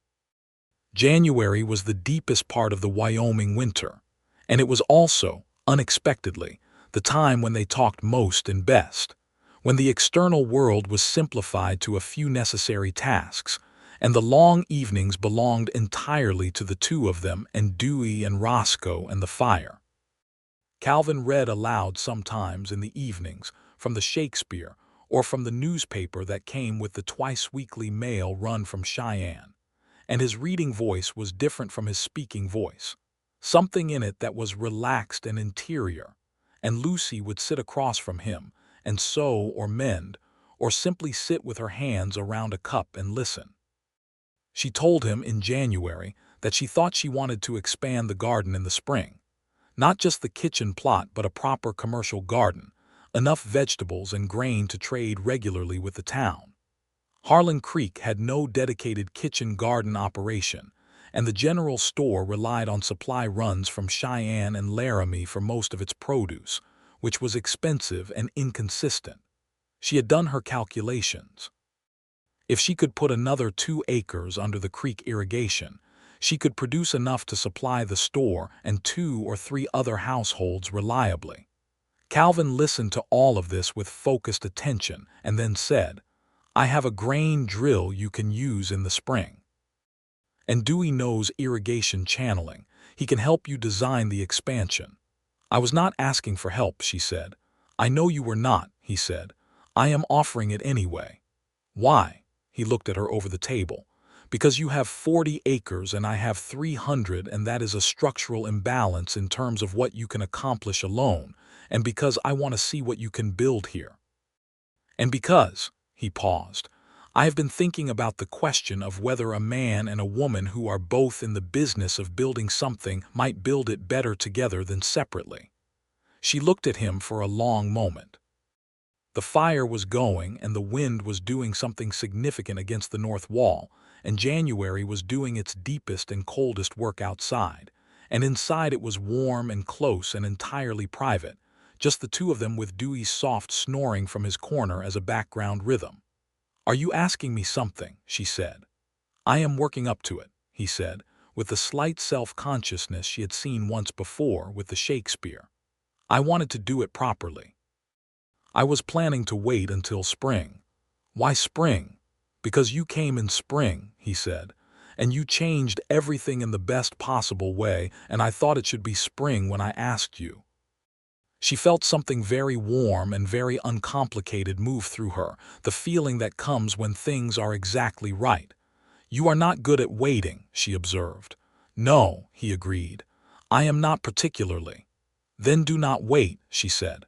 January was the deepest part of the Wyoming winter, and it was also, unexpectedly, the time when they talked most and best, when the external world was simplified to a few necessary tasks, and the long evenings belonged entirely to the two of them and Dewey and Roscoe and the fire. Calvin read aloud sometimes in the evenings from the Shakespeare or from the newspaper that came with the twice-weekly mail run from Cheyenne, and his reading voice was different from his speaking voice, something in it that was relaxed and interior, and Lucy would sit across from him and sew or mend or simply sit with her hands around a cup and listen. She told him in January that she thought she wanted to expand the garden in the spring, not just the kitchen plot but a proper commercial garden, enough vegetables and grain to trade regularly with the town. Harlan Creek had no dedicated kitchen garden operation, and the general store relied on supply runs from Cheyenne and Laramie for most of its produce, which was expensive and inconsistent. She had done her calculations. If she could put another 2 acres under the creek irrigation, she could produce enough to supply the store and 2 or 3 other households reliably. Calvin listened to all of this with focused attention and then said, "I have a grain drill you can use in the spring. And Dewey knows irrigation channeling. He can help you design the expansion." "I was not asking for help," she said. "I know you were not," he said. "I am offering it anyway." "Why?" He looked at her over the table. "Because you have 40 acres and I have 300, and that is a structural imbalance in terms of what you can accomplish alone, and because I want to see what you can build here. And because," he paused, "I have been thinking about the question of whether a man and a woman who are both in the business of building something might build it better together than separately." She looked at him for a long moment. The fire was going and the wind was doing something significant against the north wall, and January was doing its deepest and coldest work outside, and inside it was warm and close and entirely private, just the two of them with Dewey's soft snoring from his corner as a background rhythm. "Are you asking me something?" she said. "I am working up to it," he said, with the slight self-consciousness she had seen once before with the Shakespeare. "I wanted to do it properly. I was planning to wait until spring." "Why spring?" "Because you came in spring," he said, "and you changed everything in the best possible way, and I thought it should be spring when I asked you." She felt something very warm and very uncomplicated move through her, the feeling that comes when things are exactly right. "You are not good at waiting," she observed. "No," he agreed. "I am not particularly." "Then do not wait," she said.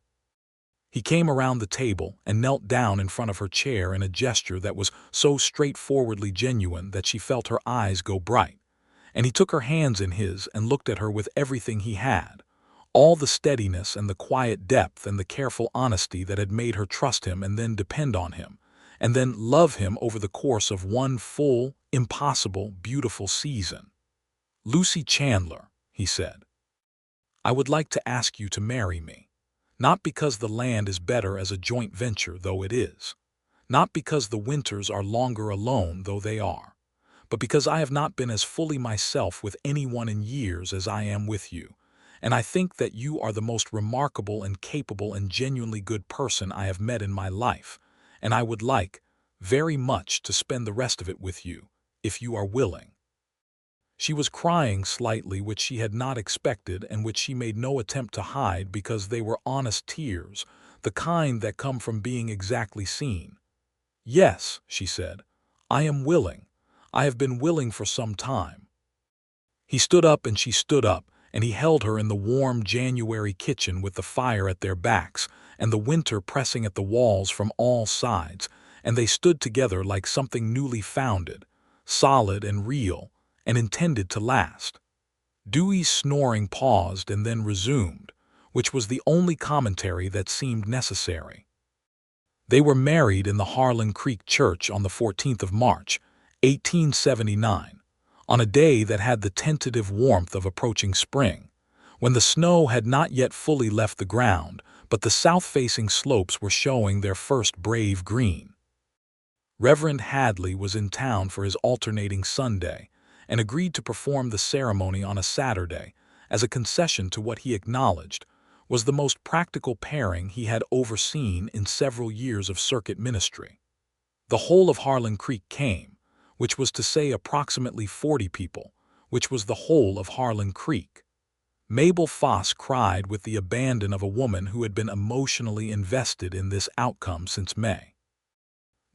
He came around the table and knelt down in front of her chair in a gesture that was so straightforwardly genuine that she felt her eyes go bright. And he took her hands in his and looked at her with everything he had, all the steadiness and the quiet depth and the careful honesty that had made her trust him and then depend on him, and then love him over the course of one full, impossible, beautiful season. "Lucy Chandler," he said, "I would like to ask you to marry me. Not because the land is better as a joint venture, though it is. Not because the winters are longer alone, though they are. But because I have not been as fully myself with anyone in years as I am with you. And I think that you are the most remarkable and capable and genuinely good person I have met in my life. And I would like, very much, to spend the rest of it with you, if you are willing." She was crying slightly, which she had not expected and which she made no attempt to hide because they were honest tears, the kind that come from being exactly seen. "Yes," she said, "I am willing. I have been willing for some time." He stood up and she stood up, and he held her in the warm January kitchen with the fire at their backs and the winter pressing at the walls from all sides, and they stood together like something newly founded, solid and real, and intended to last. Dewey's snoring paused and then resumed, which was the only commentary that seemed necessary. They were married in the Harlan Creek Church on the 14th of March, 1879, on a day that had the tentative warmth of approaching spring, when the snow had not yet fully left the ground, but the south-facing slopes were showing their first brave green. Reverend Hadley was in town for his alternating Sunday, and agreed to perform the ceremony on a Saturday, as a concession to what he acknowledged was the most practical pairing he had overseen in several years of circuit ministry. The whole of Harlan Creek came, which was to say approximately 40 people, which was the whole of Harlan Creek. Mabel Foss cried with the abandon of a woman who had been emotionally invested in this outcome since May.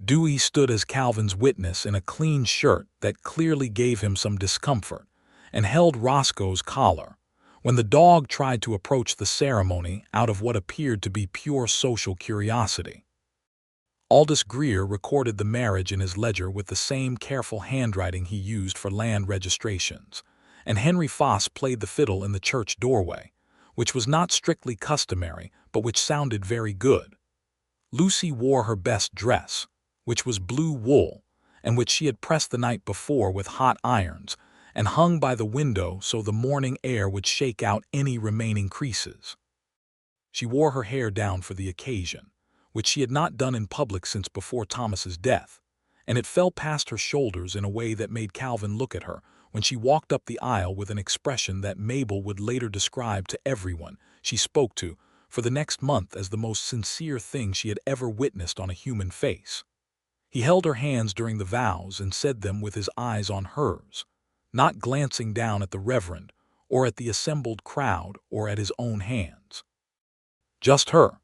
Dewey stood as Calvin's witness in a clean shirt that clearly gave him some discomfort, and held Roscoe's collar, when the dog tried to approach the ceremony out of what appeared to be pure social curiosity. Aldous Greer recorded the marriage in his ledger with the same careful handwriting he used for land registrations, and Henry Foss played the fiddle in the church doorway, which was not strictly customary but which sounded very good. Lucy wore her best dress, which was blue wool, and which she had pressed the night before with hot irons, and hung by the window so the morning air would shake out any remaining creases. She wore her hair down for the occasion, which she had not done in public since before Thomas's death, and it fell past her shoulders in a way that made Calvin look at her when she walked up the aisle with an expression that Mabel would later describe to everyone she spoke to for the next month as the most sincere thing she had ever witnessed on a human face. He held her hands during the vows and said them with his eyes on hers, not glancing down at the reverend or at the assembled crowd or at his own hands. Just her,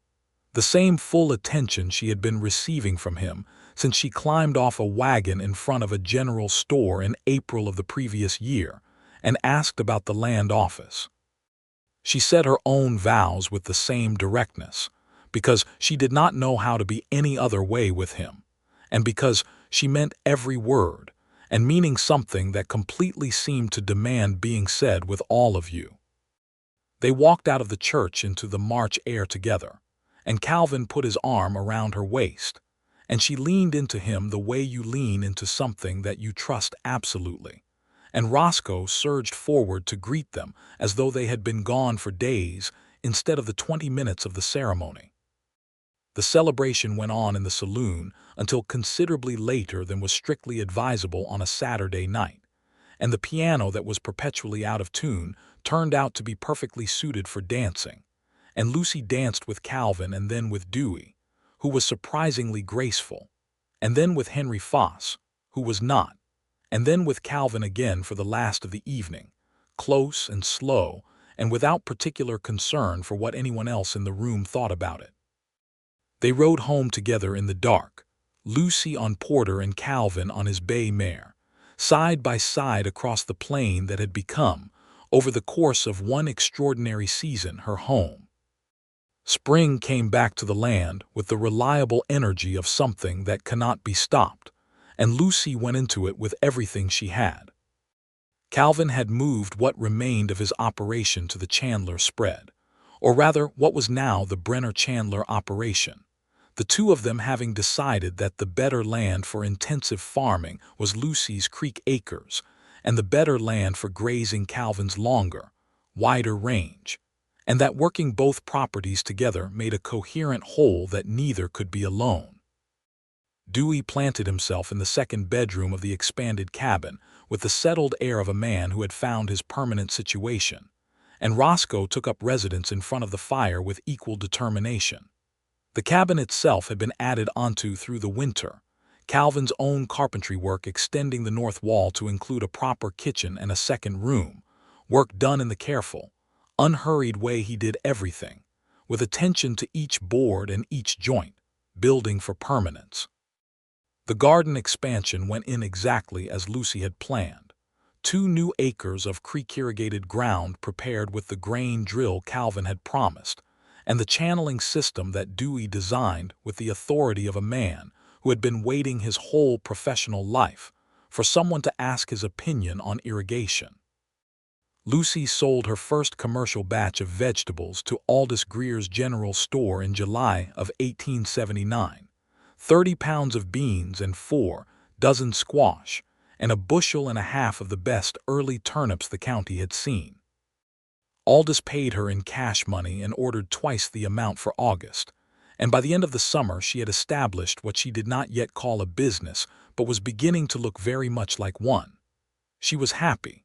the same full attention she had been receiving from him since she climbed off a wagon in front of a general store in April of the previous year and asked about the land office. She said her own vows with the same directness, because she did not know how to be any other way with him, and because she meant every word, and meaning something that completely seemed to demand being said with all of you. They walked out of the church into the March air together, and Calvin put his arm around her waist, and she leaned into him the way you lean into something that you trust absolutely, and Roscoe surged forward to greet them as though they had been gone for days instead of the 20 minutes of the ceremony. The celebration went on in the saloon until considerably later than was strictly advisable on a Saturday night, and the piano that was perpetually out of tune turned out to be perfectly suited for dancing, and Lucy danced with Calvin and then with Dewey, who was surprisingly graceful, and then with Henry Foss, who was not, and then with Calvin again for the last of the evening, close and slow, and without particular concern for what anyone else in the room thought about it. They rode home together in the dark, Lucy on Porter and Calvin on his bay mare, side by side across the plain that had become, over the course of one extraordinary season, her home. Spring came back to the land with the reliable energy of something that cannot be stopped, and Lucy went into it with everything she had. Calvin had moved what remained of his operation to the Chandler spread, or rather what was now the Brenner-Chandler operation, the two of them having decided that the better land for intensive farming was Lucy's Creek acres, and the better land for grazing Calvin's longer, wider range, and that working both properties together made a coherent whole that neither could be alone. Dewey planted himself in the second bedroom of the expanded cabin with the settled air of a man who had found his permanent situation, and Roscoe took up residence in front of the fire with equal determination. The cabin itself had been added onto through the winter, Calvin's own carpentry work extending the north wall to include a proper kitchen and a second room, work done in the careful, unhurried way he did everything, with attention to each board and each joint, building for permanence. The garden expansion went in exactly as Lucy had planned. 2 new acres of creek-irrigated ground prepared with the grain drill Calvin had promised, and the channeling system that Dewey designed with the authority of a man who had been waiting his whole professional life for someone to ask his opinion on irrigation. Lucy sold her first commercial batch of vegetables to Aldous Greer's General Store in July of 1879, 30 pounds of beans and 4 dozen squash, and a bushel and a half of the best early turnips the county had seen. Aldous paid her in cash money and ordered twice the amount for August, and by the end of the summer she had established what she did not yet call a business but was beginning to look very much like one. She was happy.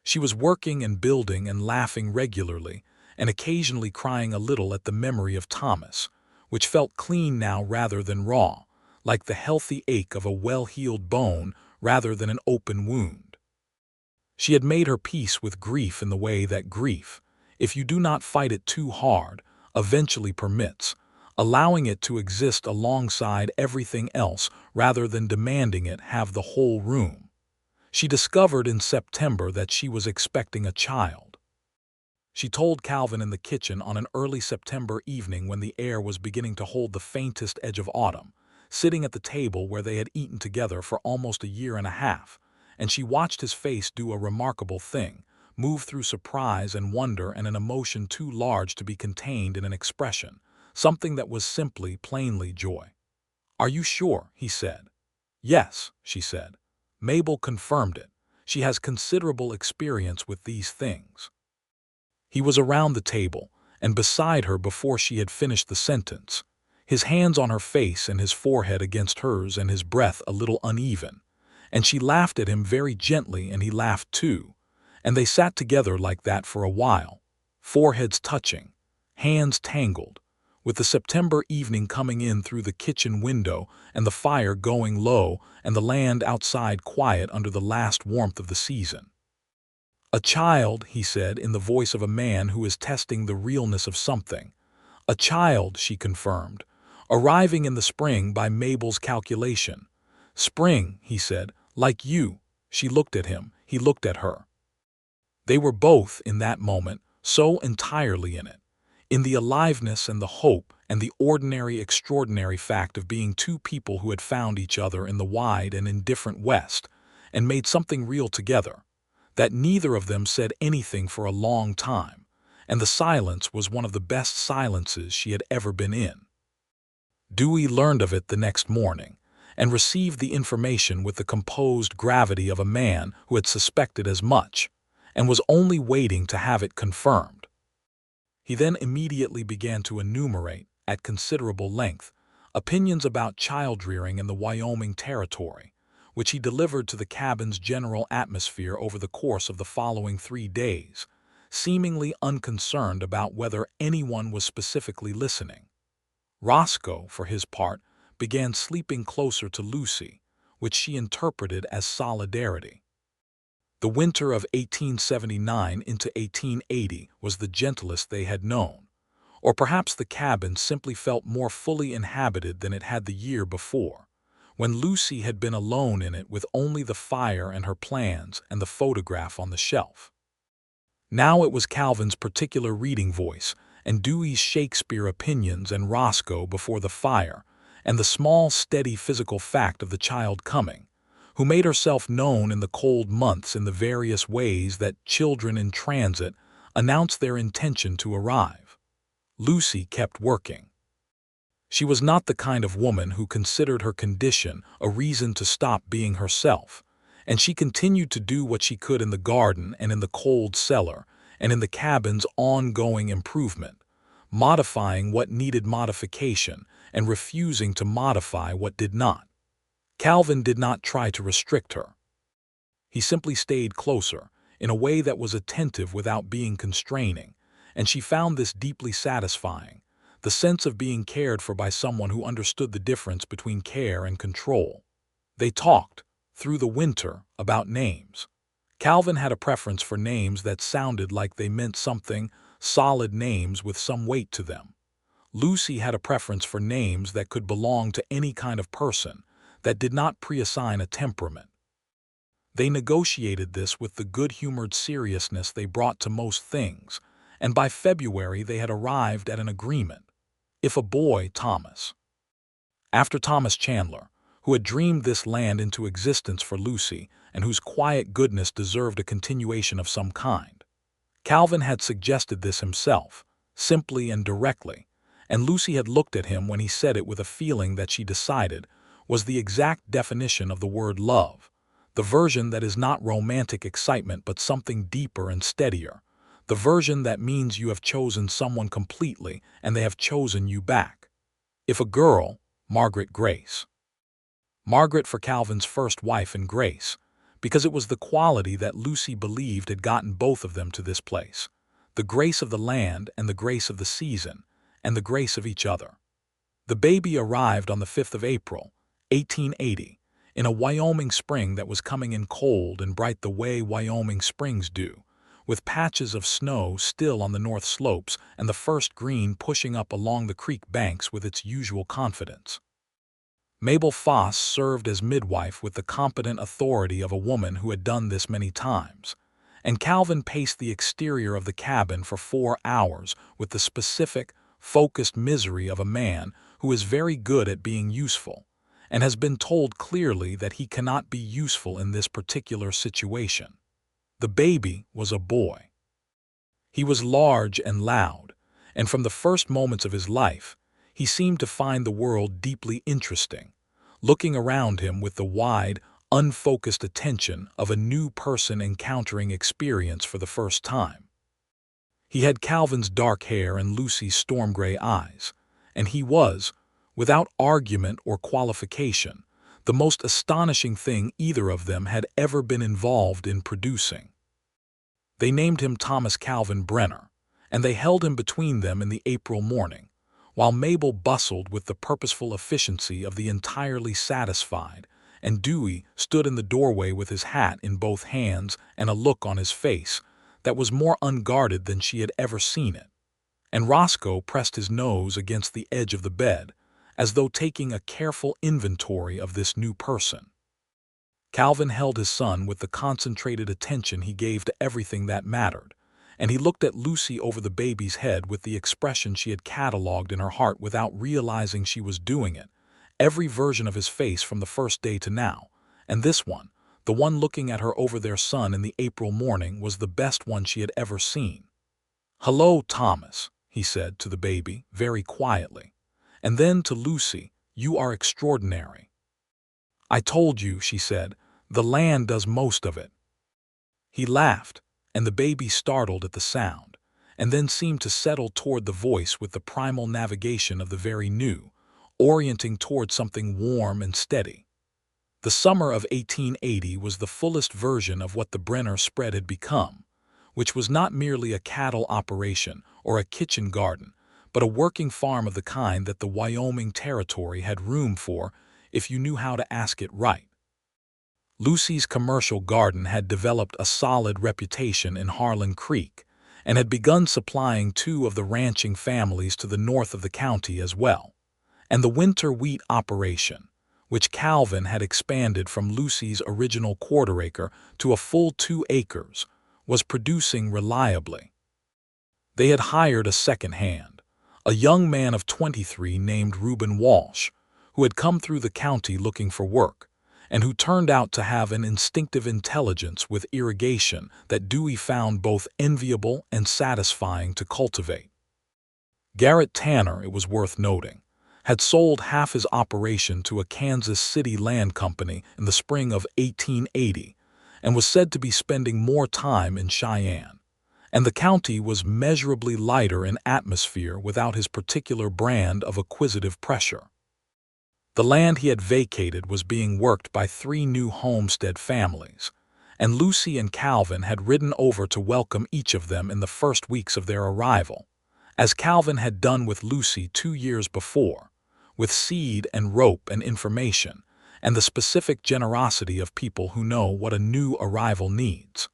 She was working and building and laughing regularly, and occasionally crying a little at the memory of Thomas, which felt clean now rather than raw, like the healthy ache of a well-healed bone rather than an open wound. She had made her peace with grief in the way that grief, if you do not fight it too hard, eventually permits, allowing it to exist alongside everything else rather than demanding it have the whole room. She discovered in September that she was expecting a child. She told Calvin in the kitchen on an early September evening when the air was beginning to hold the faintest edge of autumn, sitting at the table where they had eaten together for almost a year and a half, and she watched his face do a remarkable thing, move through surprise and wonder and an emotion too large to be contained in an expression, something that was simply, plainly joy. "Are you sure?" he said. "Yes," she said. Mabel confirmed it. "She has considerable experience with these things." He was around the table, and beside her before she had finished the sentence, his hands on her face and his forehead against hers and his breath a little uneven, and she laughed at him very gently and he laughed too, and they sat together like that for a while, foreheads touching, hands tangled, with the September evening coming in through the kitchen window and the fire going low and the land outside quiet under the last warmth of the season. "A child," he said in the voice of a man who is testing the realness of something. "A child," she confirmed, "arriving in the spring by Mabel's calculation." "Spring," he said, "like you." She looked at him, he looked at her. They were both, in that moment, so entirely in the aliveness and the hope and the ordinary extraordinary fact of being two people who had found each other in the wide and indifferent West and made something real together, that neither of them said anything for a long time, and the silence was one of the best silences she had ever been in. Dewey learned of it the next morning, and received the information with the composed gravity of a man who had suspected as much, and was only waiting to have it confirmed. He then immediately began to enumerate, at considerable length, opinions about child-rearing in the Wyoming Territory, which he delivered to the cabin's general atmosphere over the course of the following 3 days, seemingly unconcerned about whether anyone was specifically listening. Roscoe, for his part, began sleeping closer to Lucy, which she interpreted as solidarity. The winter of 1879 into 1880 was the gentlest they had known, or perhaps the cabin simply felt more fully inhabited than it had the year before, when Lucy had been alone in it with only the fire and her plans and the photograph on the shelf. Now it was Calvin's particular reading voice, and Dewey's Shakespeare opinions and Roscoe before the fire, and the small, steady physical fact of the child coming, who made herself known in the cold months in the various ways that children in transit announce their intention to arrive. Lucy kept working. She was not the kind of woman who considered her condition a reason to stop being herself, and she continued to do what she could in the garden and in the cold cellar and in the cabin's ongoing improvement, modifying what needed modification and refusing to modify what did not. Calvin did not try to restrict her. He simply stayed closer, in a way that was attentive without being constraining, and she found this deeply satisfying, the sense of being cared for by someone who understood the difference between care and control. They talked, through the winter, about names. Calvin had a preference for names that sounded like they meant something, solid names with some weight to them. Lucy had a preference for names that could belong to any kind of person, that did not preassign a temperament. They negotiated this with the good-humored seriousness they brought to most things, and by February they had arrived at an agreement. If a boy, Thomas. After Thomas Chandler, who had dreamed this land into existence for Lucy and whose quiet goodness deserved a continuation of some kind. Calvin had suggested this himself, simply and directly, and Lucy had looked at him when he said it with a feeling that she decided was the exact definition of the word love, the version that is not romantic excitement but something deeper and steadier, the version that means you have chosen someone completely and they have chosen you back. If a girl, Margaret Grace. Margaret for Calvin's first wife and Grace, because it was the quality that Lucy believed had gotten both of them to this place, the grace of the land and the grace of the season, and the grace of each other. The baby arrived on the 5th of April, 1880, in a Wyoming spring that was coming in cold and bright the way Wyoming springs do, with patches of snow still on the north slopes and the first green pushing up along the creek banks with its usual confidence. Mabel Foss served as midwife with the competent authority of a woman who had done this many times, and Calvin paced the exterior of the cabin for 4 hours with the specific, focused misery of a man who is very good at being useful, and has been told clearly that he cannot be useful in this particular situation. The baby was a boy. He was large and loud, and from the first moments of his life, he seemed to find the world deeply interesting, looking around him with the wide, unfocused attention of a new person encountering experience for the first time. He had Calvin's dark hair and Lucy's storm-gray eyes, and he was, without argument or qualification, the most astonishing thing either of them had ever been involved in producing. They named him Thomas Calvin Brenner, and they held him between them in the April morning, while Mabel bustled with the purposeful efficiency of the entirely satisfied, and Dewey stood in the doorway with his hat in both hands and a look on his face that was more unguarded than she had ever seen it, and Roscoe pressed his nose against the edge of the bed, as though taking a careful inventory of this new person. Calvin held his son with the concentrated attention he gave to everything that mattered, and he looked at Lucy over the baby's head with the expression she had catalogued in her heart without realizing she was doing it, every version of his face from the first day to now, and this one, the one looking at her over their son in the April morning, was the best one she had ever seen. "Hello, Thomas," he said to the baby, very quietly, and then to Lucy, "You are extraordinary." "I told you," she said, "the land does most of it." He laughed, and the baby startled at the sound, and then seemed to settle toward the voice with the primal navigation of the very new, orienting toward something warm and steady. The summer of 1880 was the fullest version of what the Brenner spread had become, which was not merely a cattle operation or a kitchen garden, but a working farm of the kind that the Wyoming Territory had room for if you knew how to ask it right. Lucy's commercial garden had developed a solid reputation in Harlan Creek and had begun supplying two of the ranching families to the north of the county as well. And the winter wheat operation, which Calvin had expanded from Lucy's original quarter-acre to a full 2 acres, was producing reliably. They had hired a second hand, a young man of 23 named Reuben Walsh, who had come through the county looking for work, and who turned out to have an instinctive intelligence with irrigation that Dewey found both enviable and satisfying to cultivate. Garrett Tanner, it was worth noting, had sold half his operation to a Kansas City land company in the spring of 1880 and was said to be spending more time in Cheyenne, and the county was measurably lighter in atmosphere without his particular brand of acquisitive pressure. The land he had vacated was being worked by 3 new homestead families, and Lucy and Calvin had ridden over to welcome each of them in the first weeks of their arrival, as Calvin had done with Lucy 2 years before, with seed and rope and information, and the specific generosity of people who know what a new arrival needs.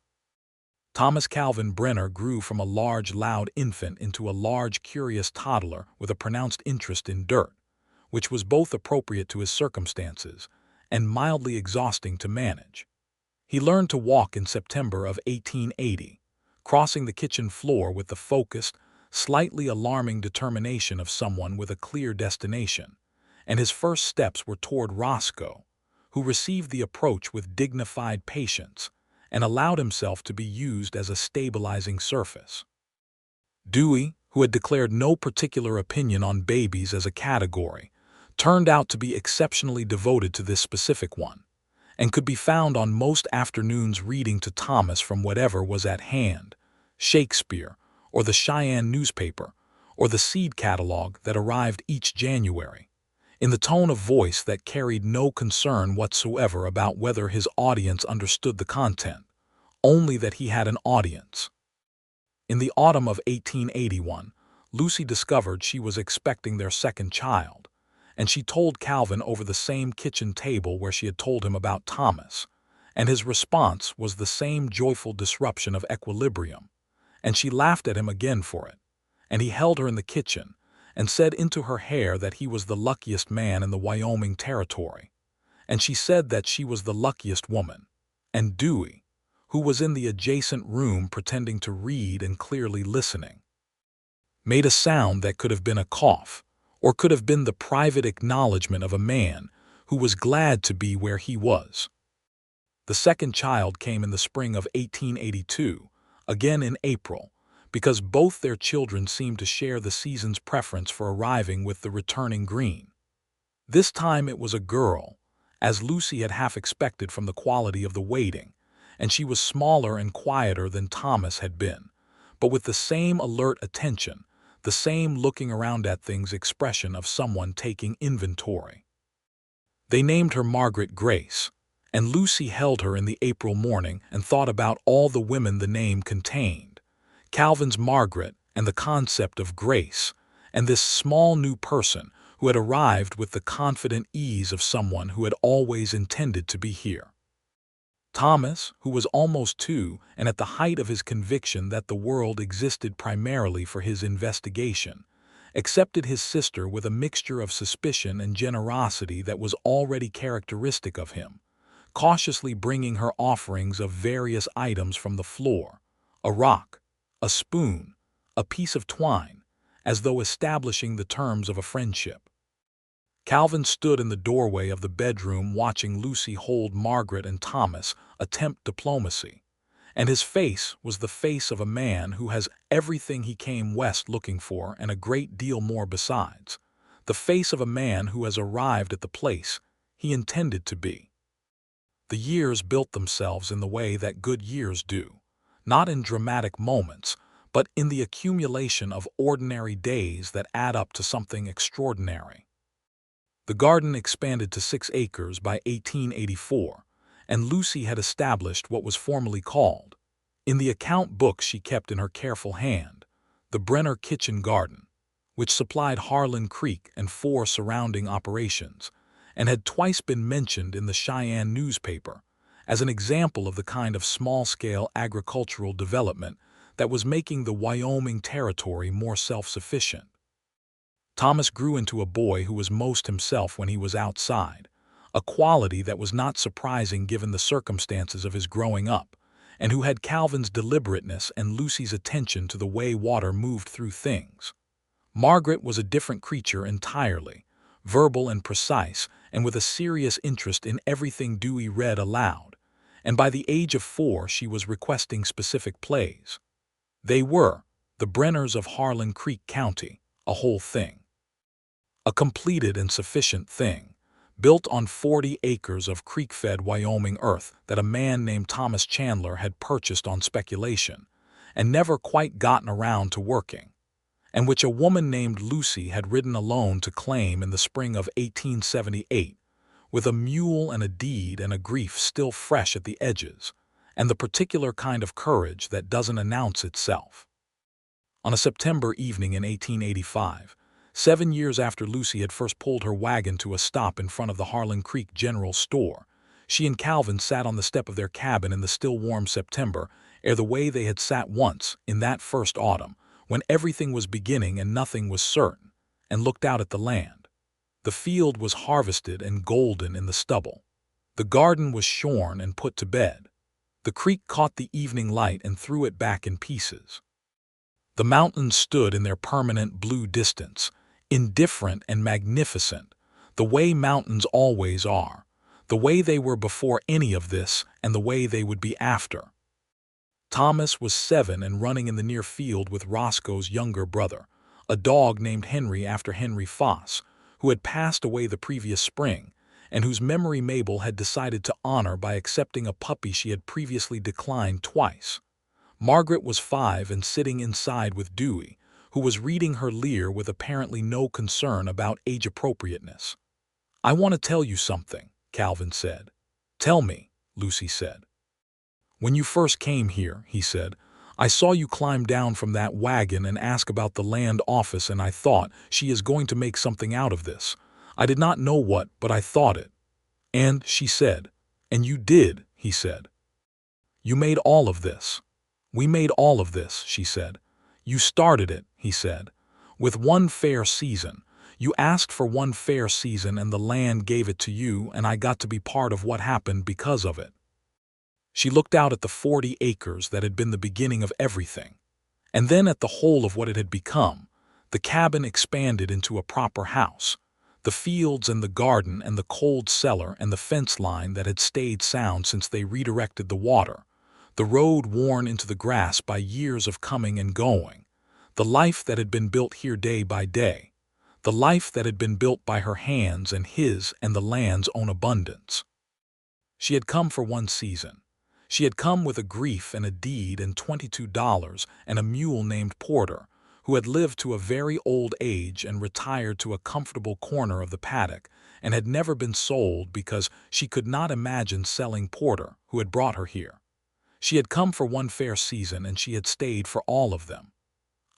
Thomas Calvin Brenner grew from a large, loud infant into a large, curious toddler with a pronounced interest in dirt, which was both appropriate to his circumstances and mildly exhausting to manage. He learned to walk in September of 1880, crossing the kitchen floor with the focused, slightly alarming determination of someone with a clear destination, and his first steps were toward Roscoe, who received the approach with dignified patience and allowed himself to be used as a stabilizing surface. Dewey, who had declared no particular opinion on babies as a category, turned out to be exceptionally devoted to this specific one, and could be found on most afternoons reading to Thomas from whatever was at hand, Shakespeare, or the Cheyenne newspaper, or the seed catalog that arrived each January, in the tone of voice that carried no concern whatsoever about whether his audience understood the content, only that he had an audience. In the autumn of 1881, Lucy discovered she was expecting their second child, and she told Calvin over the same kitchen table where she had told him about Thomas, and his response was the same joyful disruption of equilibrium, and she laughed at him again for it, and he held her in the kitchen and said into her hair that he was the luckiest man in the Wyoming Territory, and she said that she was the luckiest woman, and Dewey, who was in the adjacent room pretending to read and clearly listening, made a sound that could have been a cough, or could have been the private acknowledgement of a man who was glad to be where he was. The second child came in the spring of 1882, again in April, because both their children seemed to share the season's preference for arriving with the returning green. This time it was a girl, as Lucy had half expected from the quality of the waiting, and she was smaller and quieter than Thomas had been, but with the same alert attention, the same looking around at things expression of someone taking inventory. They named her Margaret Grace, and Lucy held her in the April morning and thought about all the women the name contained, Calvin's Margaret and the concept of Grace, and this small new person who had arrived with the confident ease of someone who had always intended to be here. Thomas, who was almost 2 and at the height of his conviction that the world existed primarily for his investigation, accepted his sister with a mixture of suspicion and generosity that was already characteristic of him, cautiously bringing her offerings of various items from the floor, a rock, a spoon, a piece of twine, as though establishing the terms of a friendship. Calvin stood in the doorway of the bedroom watching Lucy hold Margaret and Thomas attempt diplomacy, and his face was the face of a man who has everything he came west looking for and a great deal more besides, the face of a man who has arrived at the place he intended to be. The years built themselves in the way that good years do, not in dramatic moments, but in the accumulation of ordinary days that add up to something extraordinary. The garden expanded to 6 acres by 1884, and Lucy had established what was formerly called, in the account book she kept in her careful hand, the Brenner Kitchen Garden, which supplied Harlan Creek and 4 surrounding operations, and had twice been mentioned in the Cheyenne newspaper as an example of the kind of small-scale agricultural development that was making the Wyoming Territory more self-sufficient. Thomas grew into a boy who was most himself when he was outside, a quality that was not surprising given the circumstances of his growing up, and who had Calvin's deliberateness and Lucy's attention to the way water moved through things. Margaret was a different creature entirely, verbal and precise, and with a serious interest in everything Dewey read aloud, and by the age of 4 she was requesting specific plays. They were The Brenners of Harlan Creek County, a whole thing. A completed and sufficient thing, built on 40 acres of creek-fed Wyoming earth that a man named Thomas Chandler had purchased on speculation, and never quite gotten around to working, and which a woman named Lucy had ridden alone to claim in the spring of 1878, with a mule and a deed and a grief still fresh at the edges, and the particular kind of courage that doesn't announce itself. On a September evening in 1885, 7 years after Lucy had first pulled her wagon to a stop in front of the Harlan Creek General Store, she and Calvin sat on the step of their cabin in the still warm September ere the way they had sat once in that first autumn, when everything was beginning and nothing was certain, and looked out at the land. The field was harvested and golden in the stubble. The garden was shorn and put to bed. The creek caught the evening light and threw it back in pieces. The mountains stood in their permanent blue distance, indifferent and magnificent, the way mountains always are, the way they were before any of this and the way they would be after. Thomas was 7 and running in the near field with Roscoe's younger brother, a dog named Henry after Henry Foss, who had passed away the previous spring, and whose memory Mabel had decided to honor by accepting a puppy she had previously declined twice. Margaret was 5 and sitting inside with Dewey, who was reading her Lear with apparently no concern about age-appropriateness. "I want to tell you something," Calvin said. "Tell me," Lucy said. "When you first came here," he said, "I saw you climb down from that wagon and ask about the land office, and I thought, she is going to make something out of this. I did not know what, but I thought it." "And," she said. "And you did," he said. "You made all of this." "We made all of this," she said. "You started it," he said, "with one fair season. You asked for one fair season and the land gave it to you, and I got to be part of what happened because of it." She looked out at the 40 acres that had been the beginning of everything, and then at the whole of what it had become. The cabin expanded into a proper house, the fields and the garden and the cold cellar and the fence line that had stayed sound since they redirected the water, the road worn into the grass by years of coming and going, the life that had been built here day by day, the life that had been built by her hands and his and the land's own abundance. She had come for one season. She had come with a grief and a deed and $22 and a mule named Porter, who had lived to a very old age and retired to a comfortable corner of the paddock, and had never been sold because she could not imagine selling Porter, who had brought her here. She had come for one fair season, and she had stayed for all of them.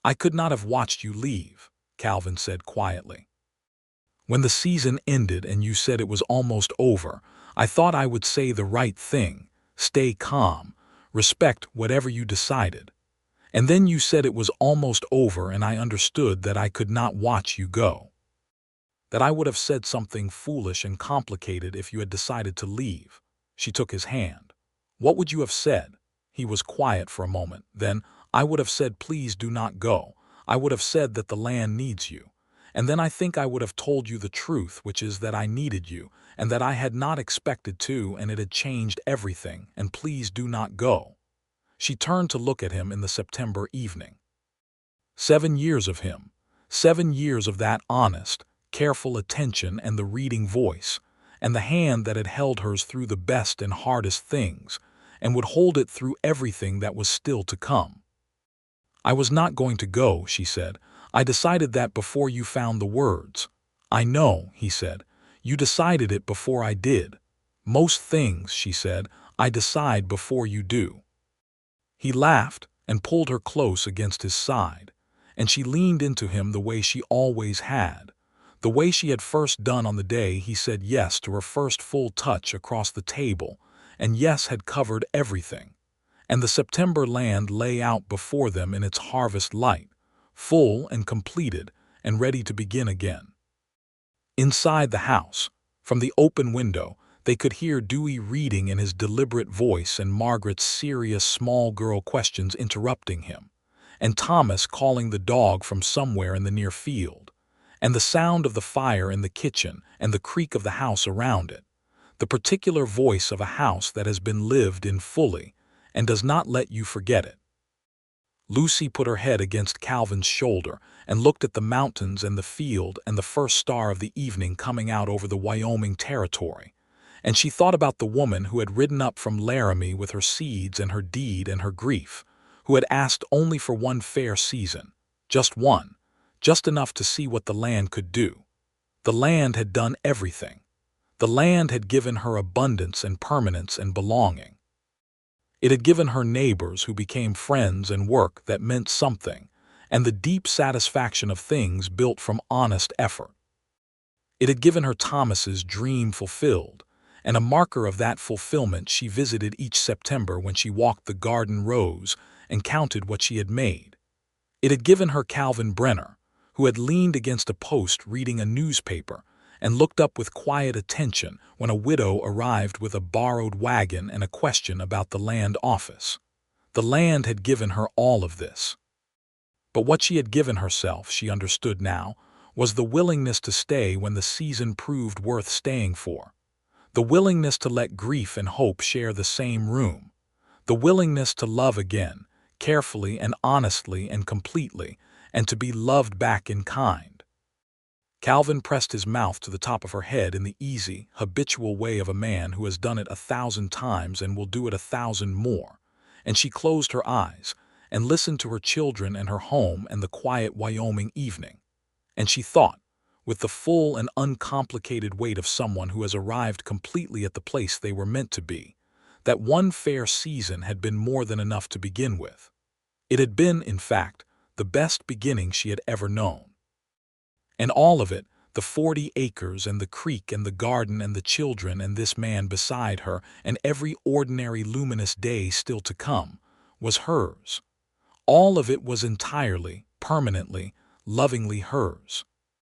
"I could not have watched you leave," Calvin said quietly. "When the season ended and you said it was almost over, I thought I would say the right thing, stay calm, respect whatever you decided. And then you said it was almost over, and I understood that I could not watch you go. That I would have said something foolish and complicated if you had decided to leave." She took his hand. "What would you have said?" He was quiet for a moment. "Then I would have said, please do not go. I would have said that the land needs you. And then I think I would have told you the truth, which is that I needed you, and that I had not expected to, and it had changed everything, and please do not go." She turned to look at him in the September evening. 7 years of him, 7 years of that honest, careful attention and the reading voice, and the hand that had held hers through the best and hardest things, and would hold it through everything that was still to come. "I was not going to go," she said. "I decided that before you found the words." "I know," he said. "You decided it before I did." "Most things," she said, "I decide before you do." He laughed and pulled her close against his side, and she leaned into him the way she always had, the way she had first done on the day he said yes to her first full touch across the table, and yes had covered everything. And the September land lay out before them in its harvest light, full and completed and ready to begin again. Inside the house, from the open window, they could hear Dewey reading in his deliberate voice and Margaret's serious small girl questions interrupting him, and Thomas calling the dog from somewhere in the near field, and the sound of the fire in the kitchen and the creak of the house around it, the particular voice of a house that has been lived in fully and does not let you forget it. Lucy put her head against Calvin's shoulder and looked at the mountains and the field and the first star of the evening coming out over the Wyoming Territory, and she thought about the woman who had ridden up from Laramie with her seeds and her deed and her grief, who had asked only for one fair season, just one, just enough to see what the land could do. The land had done everything. The land had given her abundance and permanence and belonging. It had given her neighbors who became friends and work that meant something, and the deep satisfaction of things built from honest effort. It had given her Thomas's dream fulfilled, and a marker of that fulfillment she visited each September when she walked the garden rows and counted what she had made. It had given her Calvin Brenner, who had leaned against a post reading a newspaper and looked up with quiet attention when a widow arrived with a borrowed wagon and a question about the land office. The land had given her all of this. But what she had given herself, she understood now, was the willingness to stay when the season proved worth staying for, the willingness to let grief and hope share the same room, the willingness to love again, carefully and honestly and completely, and to be loved back in kind. Calvin pressed his mouth to the top of her head in the easy, habitual way of a man who has done it 1,000 times and will do it 1,000 more, and she closed her eyes and listened to her children and her home and the quiet Wyoming evening. And she thought, with the full and uncomplicated weight of someone who has arrived completely at the place they were meant to be, that one fair season had been more than enough to begin with. It had been, in fact, the best beginning she had ever known. And all of it, the 40 acres and the creek and the garden and the children and this man beside her and every ordinary luminous day still to come, was hers. All of it was entirely, permanently, lovingly hers.